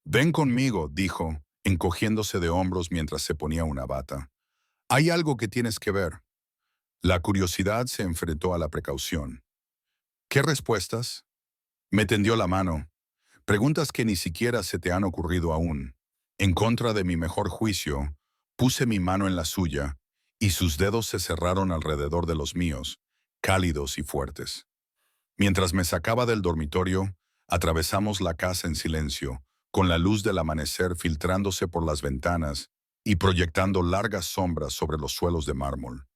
«Ven conmigo», dijo, encogiéndose de hombros mientras se ponía una bata. «Hay algo que tienes que ver». La curiosidad se enfrentó a la precaución. «¿Qué respuestas?» Me tendió la mano. «Preguntas que ni siquiera se te han ocurrido aún». En contra de mi mejor juicio, puse mi mano en la suya y sus dedos se cerraron alrededor de los míos, cálidos y fuertes. Mientras me sacaba del dormitorio, atravesamos la casa en silencio, con la luz del amanecer filtrándose por las ventanas y proyectando largas sombras sobre los suelos de mármol.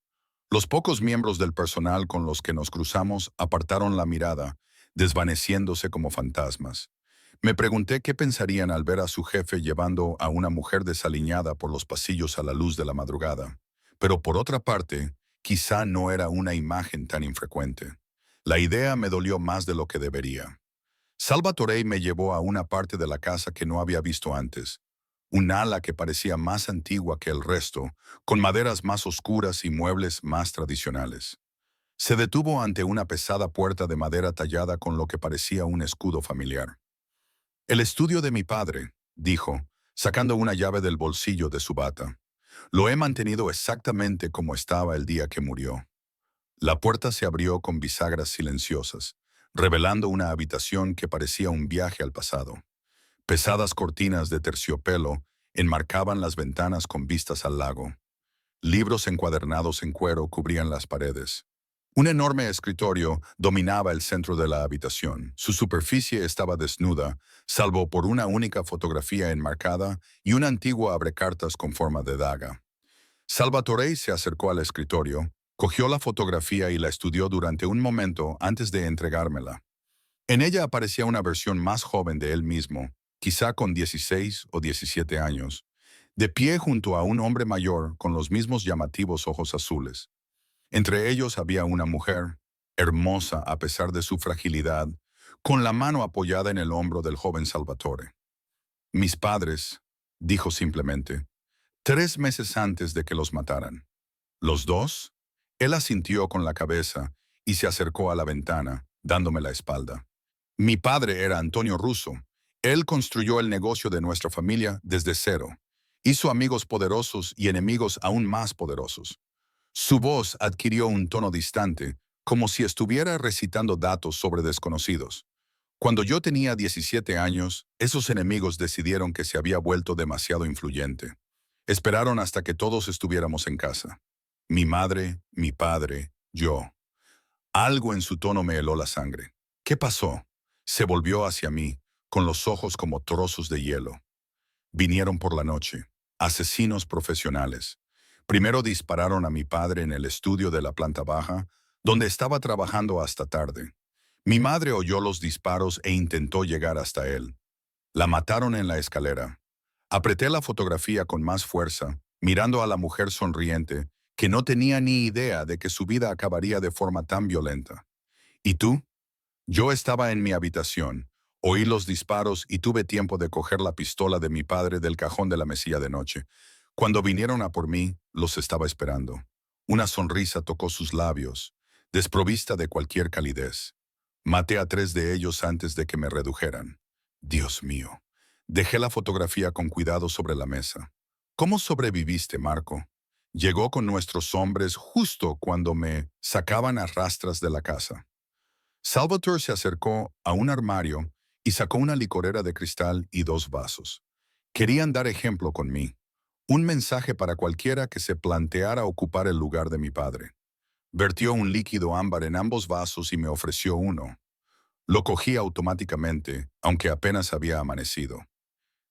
Los pocos miembros del personal con los que nos cruzamos apartaron la mirada, desvaneciéndose como fantasmas. Me pregunté qué pensarían al ver a su jefe llevando a una mujer desaliñada por los pasillos a la luz de la madrugada. Pero por otra parte, quizá no era una imagen tan infrecuente. La idea me dolió más de lo que debería. Salvatore me llevó a una parte de la casa que no había visto antes. Un ala que parecía más antigua que el resto, con maderas más oscuras y muebles más tradicionales. Se detuvo ante una pesada puerta de madera tallada con lo que parecía un escudo familiar. «El estudio de mi padre», dijo, sacando una llave del bolsillo de su bata. «Lo he mantenido exactamente como estaba el día que murió». La puerta se abrió con bisagras silenciosas, revelando una habitación que parecía un viaje al pasado. Pesadas cortinas de terciopelo enmarcaban las ventanas con vistas al lago. Libros encuadernados en cuero cubrían las paredes. Un enorme escritorio dominaba el centro de la habitación. Su superficie estaba desnuda, salvo por una única fotografía enmarcada y una antigua abrecartas con forma de daga. Salvatore se acercó al escritorio, cogió la fotografía y la estudió durante un momento antes de entregármela. En ella aparecía una versión más joven de él mismo, quizá con 16 o 17 años, de pie junto a un hombre mayor con los mismos llamativos ojos azules. Entre ellos había una mujer, hermosa a pesar de su fragilidad, con la mano apoyada en el hombro del joven Salvatore. «Mis padres», dijo simplemente, 3 meses antes de que los mataran. «¿Los dos?» Él asintió con la cabeza y se acercó a la ventana, dándome la espalda. «Mi padre era Antonio Russo. Él construyó el negocio de nuestra familia desde cero. Hizo amigos poderosos y enemigos aún más poderosos. Su voz adquirió un tono distante, como si estuviera recitando datos sobre desconocidos. Cuando yo tenía 17 años, esos enemigos decidieron que se había vuelto demasiado influyente. Esperaron hasta que todos estuviéramos en casa. Mi madre, mi padre, yo. Algo en su tono me heló la sangre. ¿Qué pasó? Se volvió hacia mí, con los ojos como trozos de hielo. Vinieron por la noche, asesinos profesionales. Primero dispararon a mi padre en el estudio de la planta baja, donde estaba trabajando hasta tarde. Mi madre oyó los disparos e intentó llegar hasta él. La mataron en la escalera. Apreté la fotografía con más fuerza, mirando a la mujer sonriente, que no tenía ni idea de que su vida acabaría de forma tan violenta. ¿Y tú? Yo estaba en mi habitación, oí los disparos y tuve tiempo de coger la pistola de mi padre del cajón de la mesilla de noche. Cuando vinieron a por mí, los estaba esperando. Una sonrisa tocó sus labios, desprovista de cualquier calidez. Maté a 3 de ellos antes de que me redujeran. Dios mío. Dejé la fotografía con cuidado sobre la mesa. ¿Cómo sobreviviste, Marco? Llegó con nuestros hombres justo cuando me sacaban a rastras de la casa. Salvatore se acercó a un armario y sacó una licorera de cristal y 2 vasos. Querían dar ejemplo con mí. Un mensaje para cualquiera que se planteara ocupar el lugar de mi padre. Vertió un líquido ámbar en ambos vasos y me ofreció uno. Lo cogí automáticamente, aunque apenas había amanecido.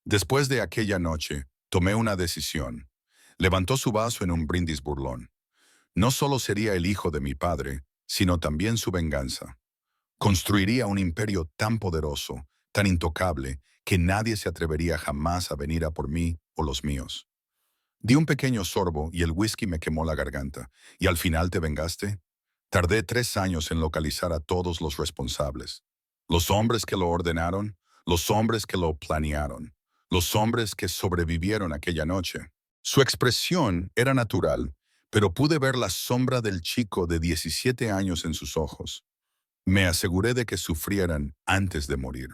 Después de aquella noche, tomé una decisión. Levantó su vaso en un brindis burlón. No solo sería el hijo de mi padre, sino también su venganza. Construiría un imperio tan poderoso, tan intocable, que nadie se atrevería jamás a venir a por mí o los míos. Di un pequeño sorbo y el whisky me quemó la garganta. ¿Y al final te vengaste? Tardé 3 años en localizar a todos los responsables. Los hombres que lo ordenaron, los hombres que lo planearon, los hombres que sobrevivieron aquella noche. Su expresión era natural, pero pude ver la sombra del chico de 17 años en sus ojos. Me aseguré de que sufrieran antes de morir.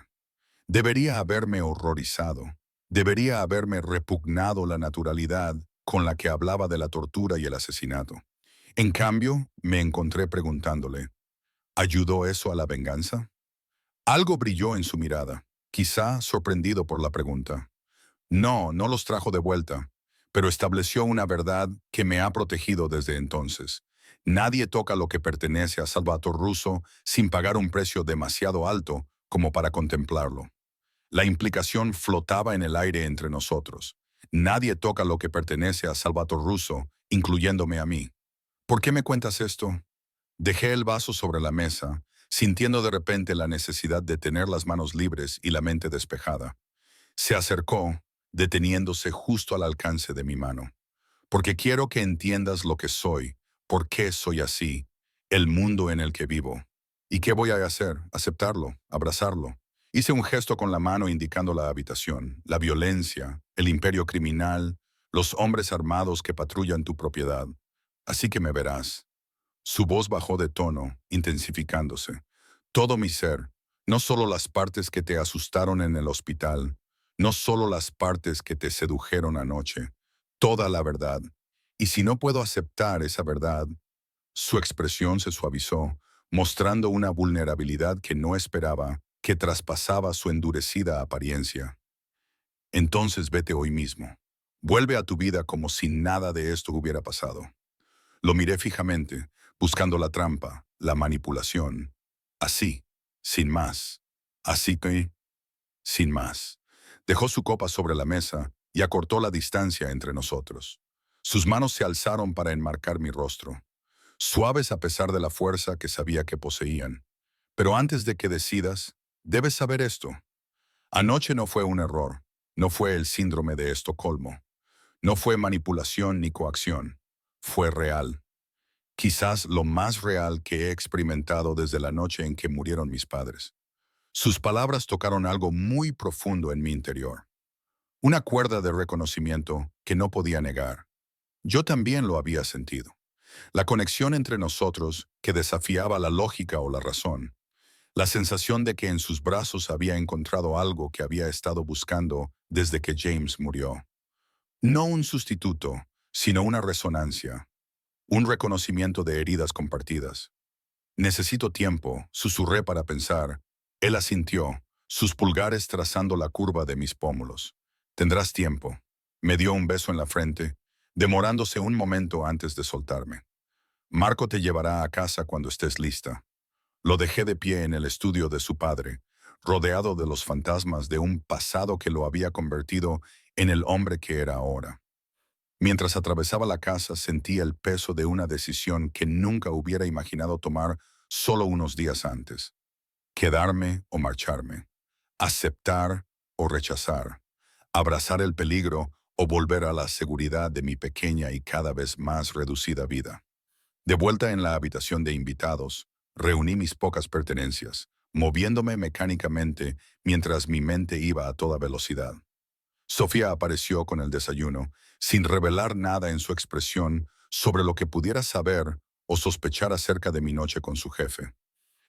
Debería haberme horrorizado. Debería haberme repugnado la naturalidad con la que hablaba de la tortura y el asesinato. En cambio, me encontré preguntándole, ¿ayudó eso a la venganza? Algo brilló en su mirada, quizá sorprendido por la pregunta. No, no los trajo de vuelta, pero estableció una verdad que me ha protegido desde entonces. Nadie toca lo que pertenece a Salvatore Russo sin pagar un precio demasiado alto como para contemplarlo. La implicación flotaba en el aire entre nosotros. Nadie toca lo que pertenece a Salvatore Russo, incluyéndome a mí. ¿Por qué me cuentas esto? Dejé el vaso sobre la mesa, sintiendo de repente la necesidad de tener las manos libres y la mente despejada. Se acercó, deteniéndose justo al alcance de mi mano. Porque quiero que entiendas lo que soy, por qué soy así, el mundo en el que vivo. ¿Y qué voy a hacer? Aceptarlo, abrazarlo. Hice un gesto con la mano indicando la habitación, la violencia, el imperio criminal, los hombres armados que patrullan tu propiedad. Así que me verás. Su voz bajó de tono, intensificándose. Todo mi ser, no solo las partes que te asustaron en el hospital, no solo las partes que te sedujeron anoche, toda la verdad. Y si no puedo aceptar esa verdad, su expresión se suavizó, mostrando una vulnerabilidad que no esperaba, que traspasaba su endurecida apariencia. Entonces vete hoy mismo. Vuelve a tu vida como si nada de esto hubiera pasado. Lo miré fijamente, buscando la trampa, la manipulación. Así, sin más. Así que, sin más. Dejó su copa sobre la mesa y acortó la distancia entre nosotros. Sus manos se alzaron para enmarcar mi rostro, suaves a pesar de la fuerza que sabía que poseían. Pero antes de que decidas, debes saber esto. Anoche no fue un error, no fue el síndrome de Estocolmo, no fue manipulación ni coacción, fue real. Quizás lo más real que he experimentado desde la noche en que murieron mis padres. Sus palabras tocaron algo muy profundo en mi interior. Una cuerda de reconocimiento que no podía negar. Yo también lo había sentido. La conexión entre nosotros que desafiaba la lógica o la razón. La sensación de que en sus brazos había encontrado algo que había estado buscando desde que James murió. No un sustituto, sino una resonancia. Un reconocimiento de heridas compartidas. Necesito tiempo, susurré para pensar. Él asintió, sus pulgares trazando la curva de mis pómulos. Tendrás tiempo. Me dio un beso en la frente, demorándose un momento antes de soltarme. Marco te llevará a casa cuando estés lista. Lo dejé de pie en el estudio de su padre, rodeado de los fantasmas de un pasado que lo había convertido en el hombre que era ahora. Mientras atravesaba la casa sentía el peso de una decisión que nunca hubiera imaginado tomar solo unos días antes. Quedarme o marcharme. Aceptar o rechazar. Abrazar el peligro o volver a la seguridad de mi pequeña y cada vez más reducida vida. De vuelta en la habitación de invitados, reuní mis pocas pertenencias, moviéndome mecánicamente mientras mi mente iba a toda velocidad. Sofía apareció con el desayuno, sin revelar nada en su expresión sobre lo que pudiera saber o sospechar acerca de mi noche con su jefe.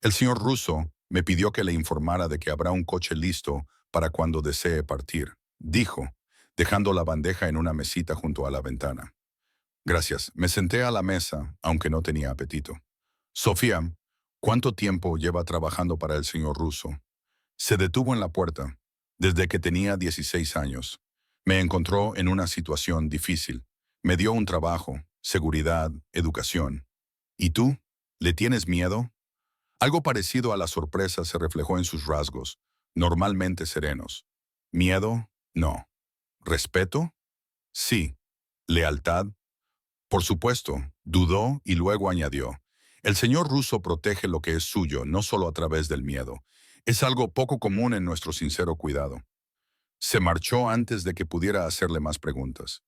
El señor Russo me pidió que le informara de que habrá un coche listo para cuando desee partir, dijo, dejando la bandeja en una mesita junto a la ventana. Gracias. Me senté a la mesa, aunque no tenía apetito. Sofía, ¿cuánto tiempo lleva trabajando para el señor Russo? Se detuvo en la puerta. Desde que tenía 16 años. Me encontró en una situación difícil. Me dio un trabajo, seguridad, educación. ¿Y tú? ¿Le tienes miedo? Algo parecido a la sorpresa se reflejó en sus rasgos, normalmente serenos. ¿Miedo? No. ¿Respeto? Sí. ¿Lealtad? Por supuesto, dudó y luego añadió, el señor Russo protege lo que es suyo, no solo a través del miedo. Es algo poco común en nuestro sincero cuidado. Se marchó antes de que pudiera hacerle más preguntas.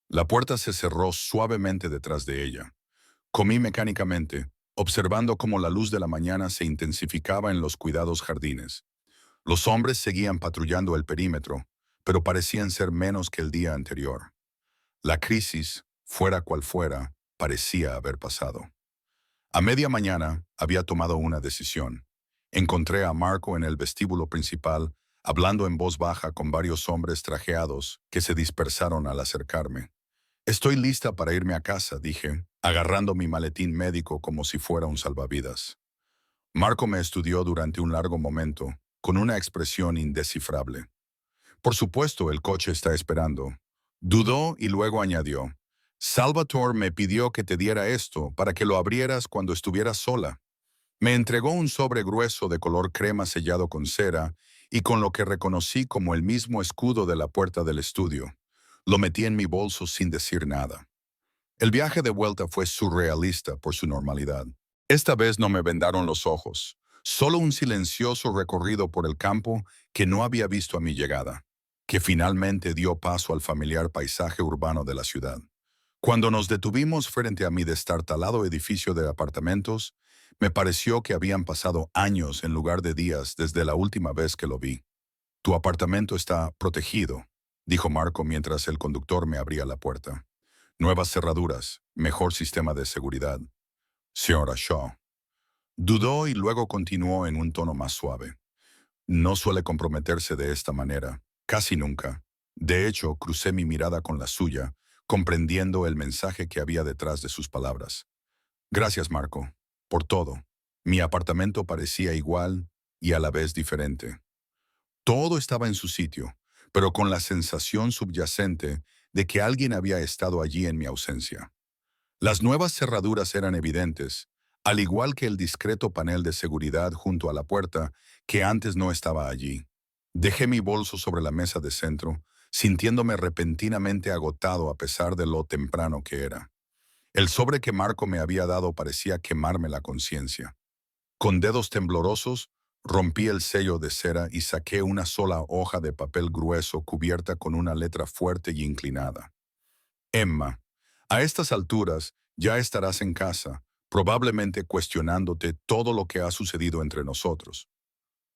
La puerta se cerró suavemente detrás de ella. Comí mecánicamente, observando cómo la luz de la mañana se intensificaba en los cuidados jardines. Los hombres seguían patrullando el perímetro, pero parecían ser menos que el día anterior. La crisis, fuera cual fuera, parecía haber pasado. A media mañana había tomado una decisión. Encontré a Marco en el vestíbulo principal, hablando en voz baja con varios hombres trajeados que se dispersaron al acercarme. Estoy lista para irme a casa, dije, agarrando mi maletín médico como si fuera un salvavidas. Marco me estudió durante un largo momento, con una expresión indescifrable. Por supuesto, el coche está esperando. Dudó y luego añadió, Salvatore me pidió que te diera esto para que lo abrieras cuando estuvieras sola. Me entregó un sobre grueso de color crema sellado con cera y con lo que reconocí como el mismo escudo de la puerta del estudio. Lo metí en mi bolso sin decir nada. El viaje de vuelta fue surrealista por su normalidad. Esta vez no me vendaron los ojos, solo un silencioso recorrido por el campo que no había visto a mi llegada, que finalmente dio paso al familiar paisaje urbano de la ciudad. Cuando nos detuvimos frente a mi destartalado edificio de apartamentos, me pareció que habían pasado años en lugar de días desde la última vez que lo vi. Tu apartamento está protegido, dijo Marco mientras el conductor me abría la puerta. Nuevas cerraduras, mejor sistema de seguridad. Señora Shaw. Dudó y luego continuó en un tono más suave. No suele comprometerse de esta manera, casi nunca. De hecho, crucé mi mirada con la suya, comprendiendo el mensaje que había detrás de sus palabras. Gracias, Marco, por todo. Mi apartamento parecía igual y a la vez diferente. Todo estaba en su sitio, pero con la sensación subyacente de que alguien había estado allí en mi ausencia. Las nuevas cerraduras eran evidentes, al igual que el discreto panel de seguridad junto a la puerta que antes no estaba allí. Dejé mi bolso sobre la mesa de centro, sintiéndome repentinamente agotado a pesar de lo temprano que era. El sobre que Marco me había dado parecía quemarme la conciencia. Con dedos temblorosos, rompí el sello de cera y saqué una sola hoja de papel grueso cubierta con una letra fuerte y inclinada. Emma, a estas alturas ya estarás en casa, probablemente cuestionándote todo lo que ha sucedido entre nosotros.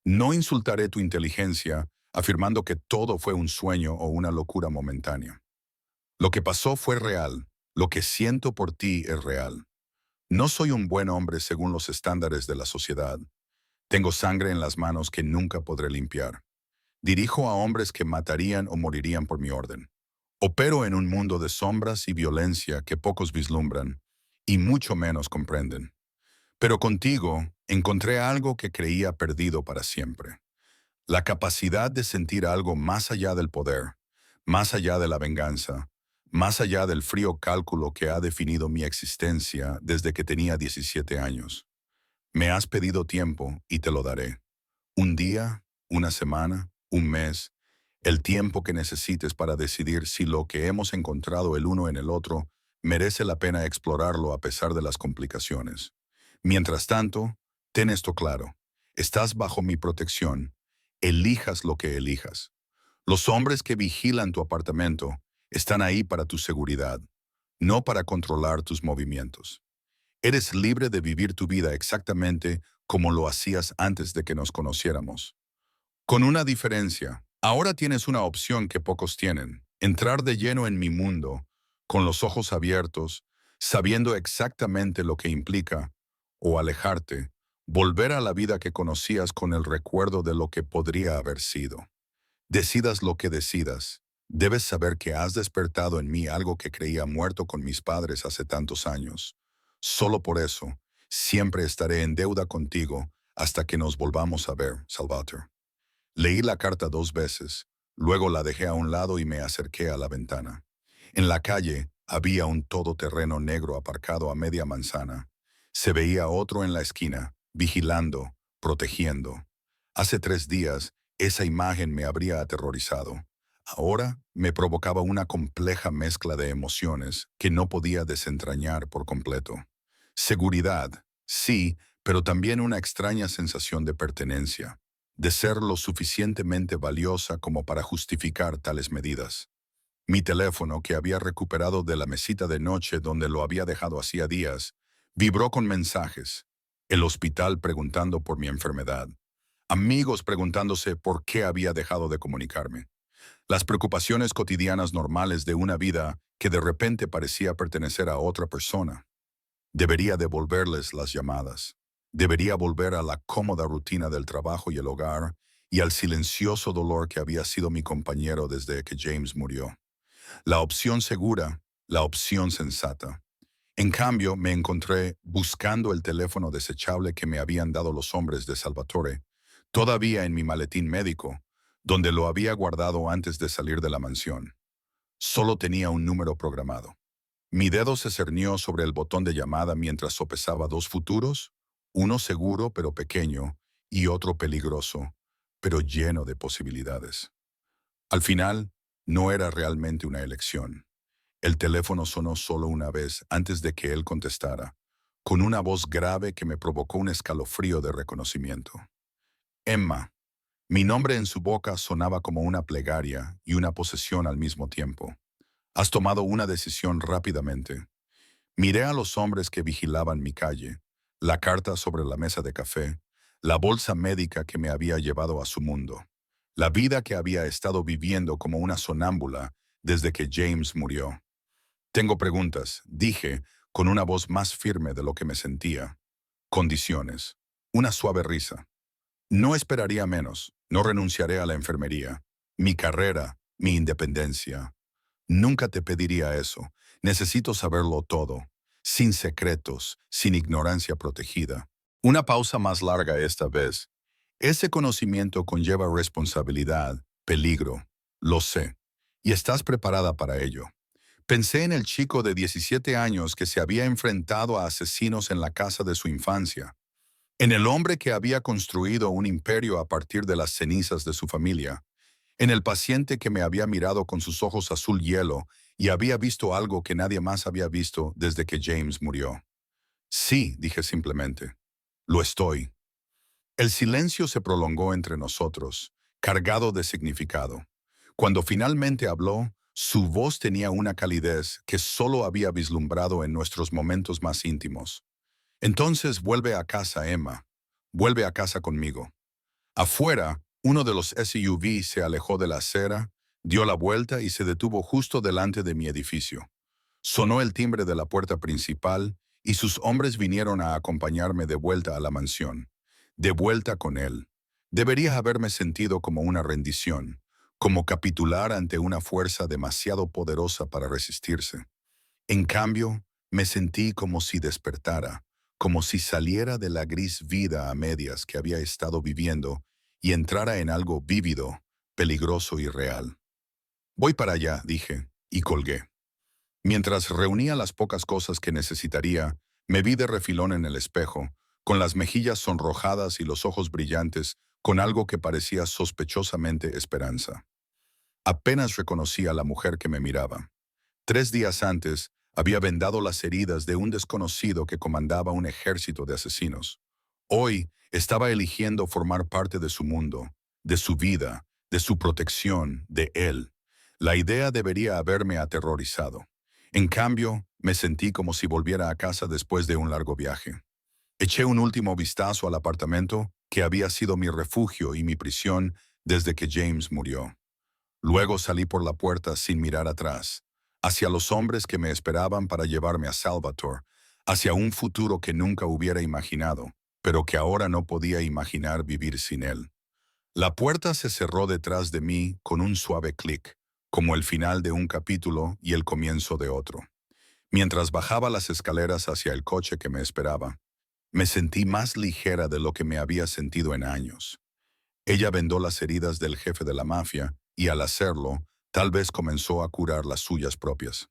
No insultaré tu inteligencia afirmando que todo fue un sueño o una locura momentánea. Lo que pasó fue real, lo que siento por ti es real. No soy un buen hombre según los estándares de la sociedad. Tengo sangre en las manos que nunca podré limpiar. Dirijo a hombres que matarían o morirían por mi orden. Opero en un mundo de sombras y violencia que pocos vislumbran y mucho menos comprenden. Pero contigo encontré algo que creía perdido para siempre. La capacidad de sentir algo más allá del poder, más allá de la venganza, más allá del frío cálculo que ha definido mi existencia desde que tenía 17 años. Me has pedido tiempo y te lo daré. Un día, una semana, un mes. El tiempo que necesites para decidir si lo que hemos encontrado el uno en el otro merece la pena explorarlo a pesar de las complicaciones. Mientras tanto, ten esto claro. Estás bajo mi protección. Elijas lo que elijas. Los hombres que vigilan tu apartamento están ahí para tu seguridad, no para controlar tus movimientos. Eres libre de vivir tu vida exactamente como lo hacías antes de que nos conociéramos. Con una diferencia, ahora tienes una opción que pocos tienen: entrar de lleno en mi mundo, con los ojos abiertos, sabiendo exactamente lo que implica, o alejarte, volver a la vida que conocías con el recuerdo de lo que podría haber sido. Decidas lo que decidas, debes saber que has despertado en mí algo que creía muerto con mis padres hace tantos años. Solo por eso, siempre estaré en deuda contigo hasta que nos volvamos a ver, Salvatore. Leí la carta 2 veces, luego la dejé a un lado y me acerqué a la ventana. En la calle había un todoterreno negro aparcado a media manzana. Se veía otro en la esquina, vigilando, protegiendo. Hace 3 días, esa imagen me habría aterrorizado. Ahora me provocaba una compleja mezcla de emociones que no podía desentrañar por completo. Seguridad, sí, pero también una extraña sensación de pertenencia, de ser lo suficientemente valiosa como para justificar tales medidas. Mi teléfono, que había recuperado de la mesita de noche donde lo había dejado hacía días, vibró con mensajes. El hospital preguntando por mi enfermedad. Amigos preguntándose por qué había dejado de comunicarme. Las preocupaciones cotidianas normales de una vida que de repente parecía pertenecer a otra persona. Debería devolverles las llamadas. Debería volver a la cómoda rutina del trabajo y el hogar y al silencioso dolor que había sido mi compañero desde que James murió. La opción segura, la opción sensata. En cambio, me encontré buscando el teléfono desechable que me habían dado los hombres de Salvatore, todavía en mi maletín médico, donde lo había guardado antes de salir de la mansión. Solo tenía un número programado. Mi dedo se cernió sobre el botón de llamada mientras sopesaba dos futuros, uno seguro pero pequeño y otro peligroso, pero lleno de posibilidades. Al final, no era realmente una elección. El teléfono sonó solo una vez antes de que él contestara, con una voz grave que me provocó un escalofrío de reconocimiento. Emma. Mi nombre en su boca sonaba como una plegaria y una posesión al mismo tiempo. Has tomado una decisión rápidamente. Miré a los hombres que vigilaban mi calle, la carta sobre la mesa de café, la bolsa médica que me había llevado a su mundo, la vida que había estado viviendo como una sonámbula desde que James murió. Tengo preguntas, dije, con una voz más firme de lo que me sentía. Condiciones. Una suave risa. No esperaría menos, no renunciaré a la enfermería, mi carrera, mi independencia. Nunca te pediría eso. Necesito saberlo todo, sin secretos, sin ignorancia protegida. Una pausa más larga esta vez. Ese conocimiento conlleva responsabilidad, peligro. Lo sé. Y estás preparada para ello. Pensé en el chico de 17 años que se había enfrentado a asesinos en la casa de su infancia. En el hombre que había construido un imperio a partir de las cenizas de su familia. En el paciente que me había mirado con sus ojos azul hielo y había visto algo que nadie más había visto desde que James murió. Sí, dije simplemente. Lo estoy. El silencio se prolongó entre nosotros, cargado de significado. Cuando finalmente habló, su voz tenía una calidez que solo había vislumbrado en nuestros momentos más íntimos. Entonces vuelve a casa, Emma. Vuelve a casa conmigo. Afuera, uno de los SUV se alejó de la acera, dio la vuelta y se detuvo justo delante de mi edificio. Sonó el timbre de la puerta principal y sus hombres vinieron a acompañarme de vuelta a la mansión. De vuelta con él. Debería haberme sentido como una rendición, como capitular ante una fuerza demasiado poderosa para resistirse. En cambio, me sentí como si despertara, como si saliera de la gris vida a medias que había estado viviendo y entrara en algo vívido, peligroso y real. Voy para allá, dije, y colgué. Mientras reunía las pocas cosas que necesitaría, me vi de refilón en el espejo, con las mejillas sonrojadas y los ojos brillantes, con algo que parecía sospechosamente esperanza. Apenas reconocí a la mujer que me miraba. 3 días antes, había vendado las heridas de un desconocido que comandaba un ejército de asesinos. Hoy, estaba eligiendo formar parte de su mundo, de su vida, de su protección, de él. La idea debería haberme aterrorizado. En cambio, me sentí como si volviera a casa después de un largo viaje. Eché un último vistazo al apartamento que había sido mi refugio y mi prisión desde que James murió. Luego salí por la puerta sin mirar atrás, hacia los hombres que me esperaban para llevarme a Salvatore, hacia un futuro que nunca hubiera imaginado, pero que ahora no podía imaginar vivir sin él. La puerta se cerró detrás de mí con un suave clic, como el final de un capítulo y el comienzo de otro. Mientras bajaba las escaleras hacia el coche que me esperaba, me sentí más ligera de lo que me había sentido en años. Ella vendó las heridas del jefe de la mafia y al hacerlo, tal vez comenzó a curar las suyas propias.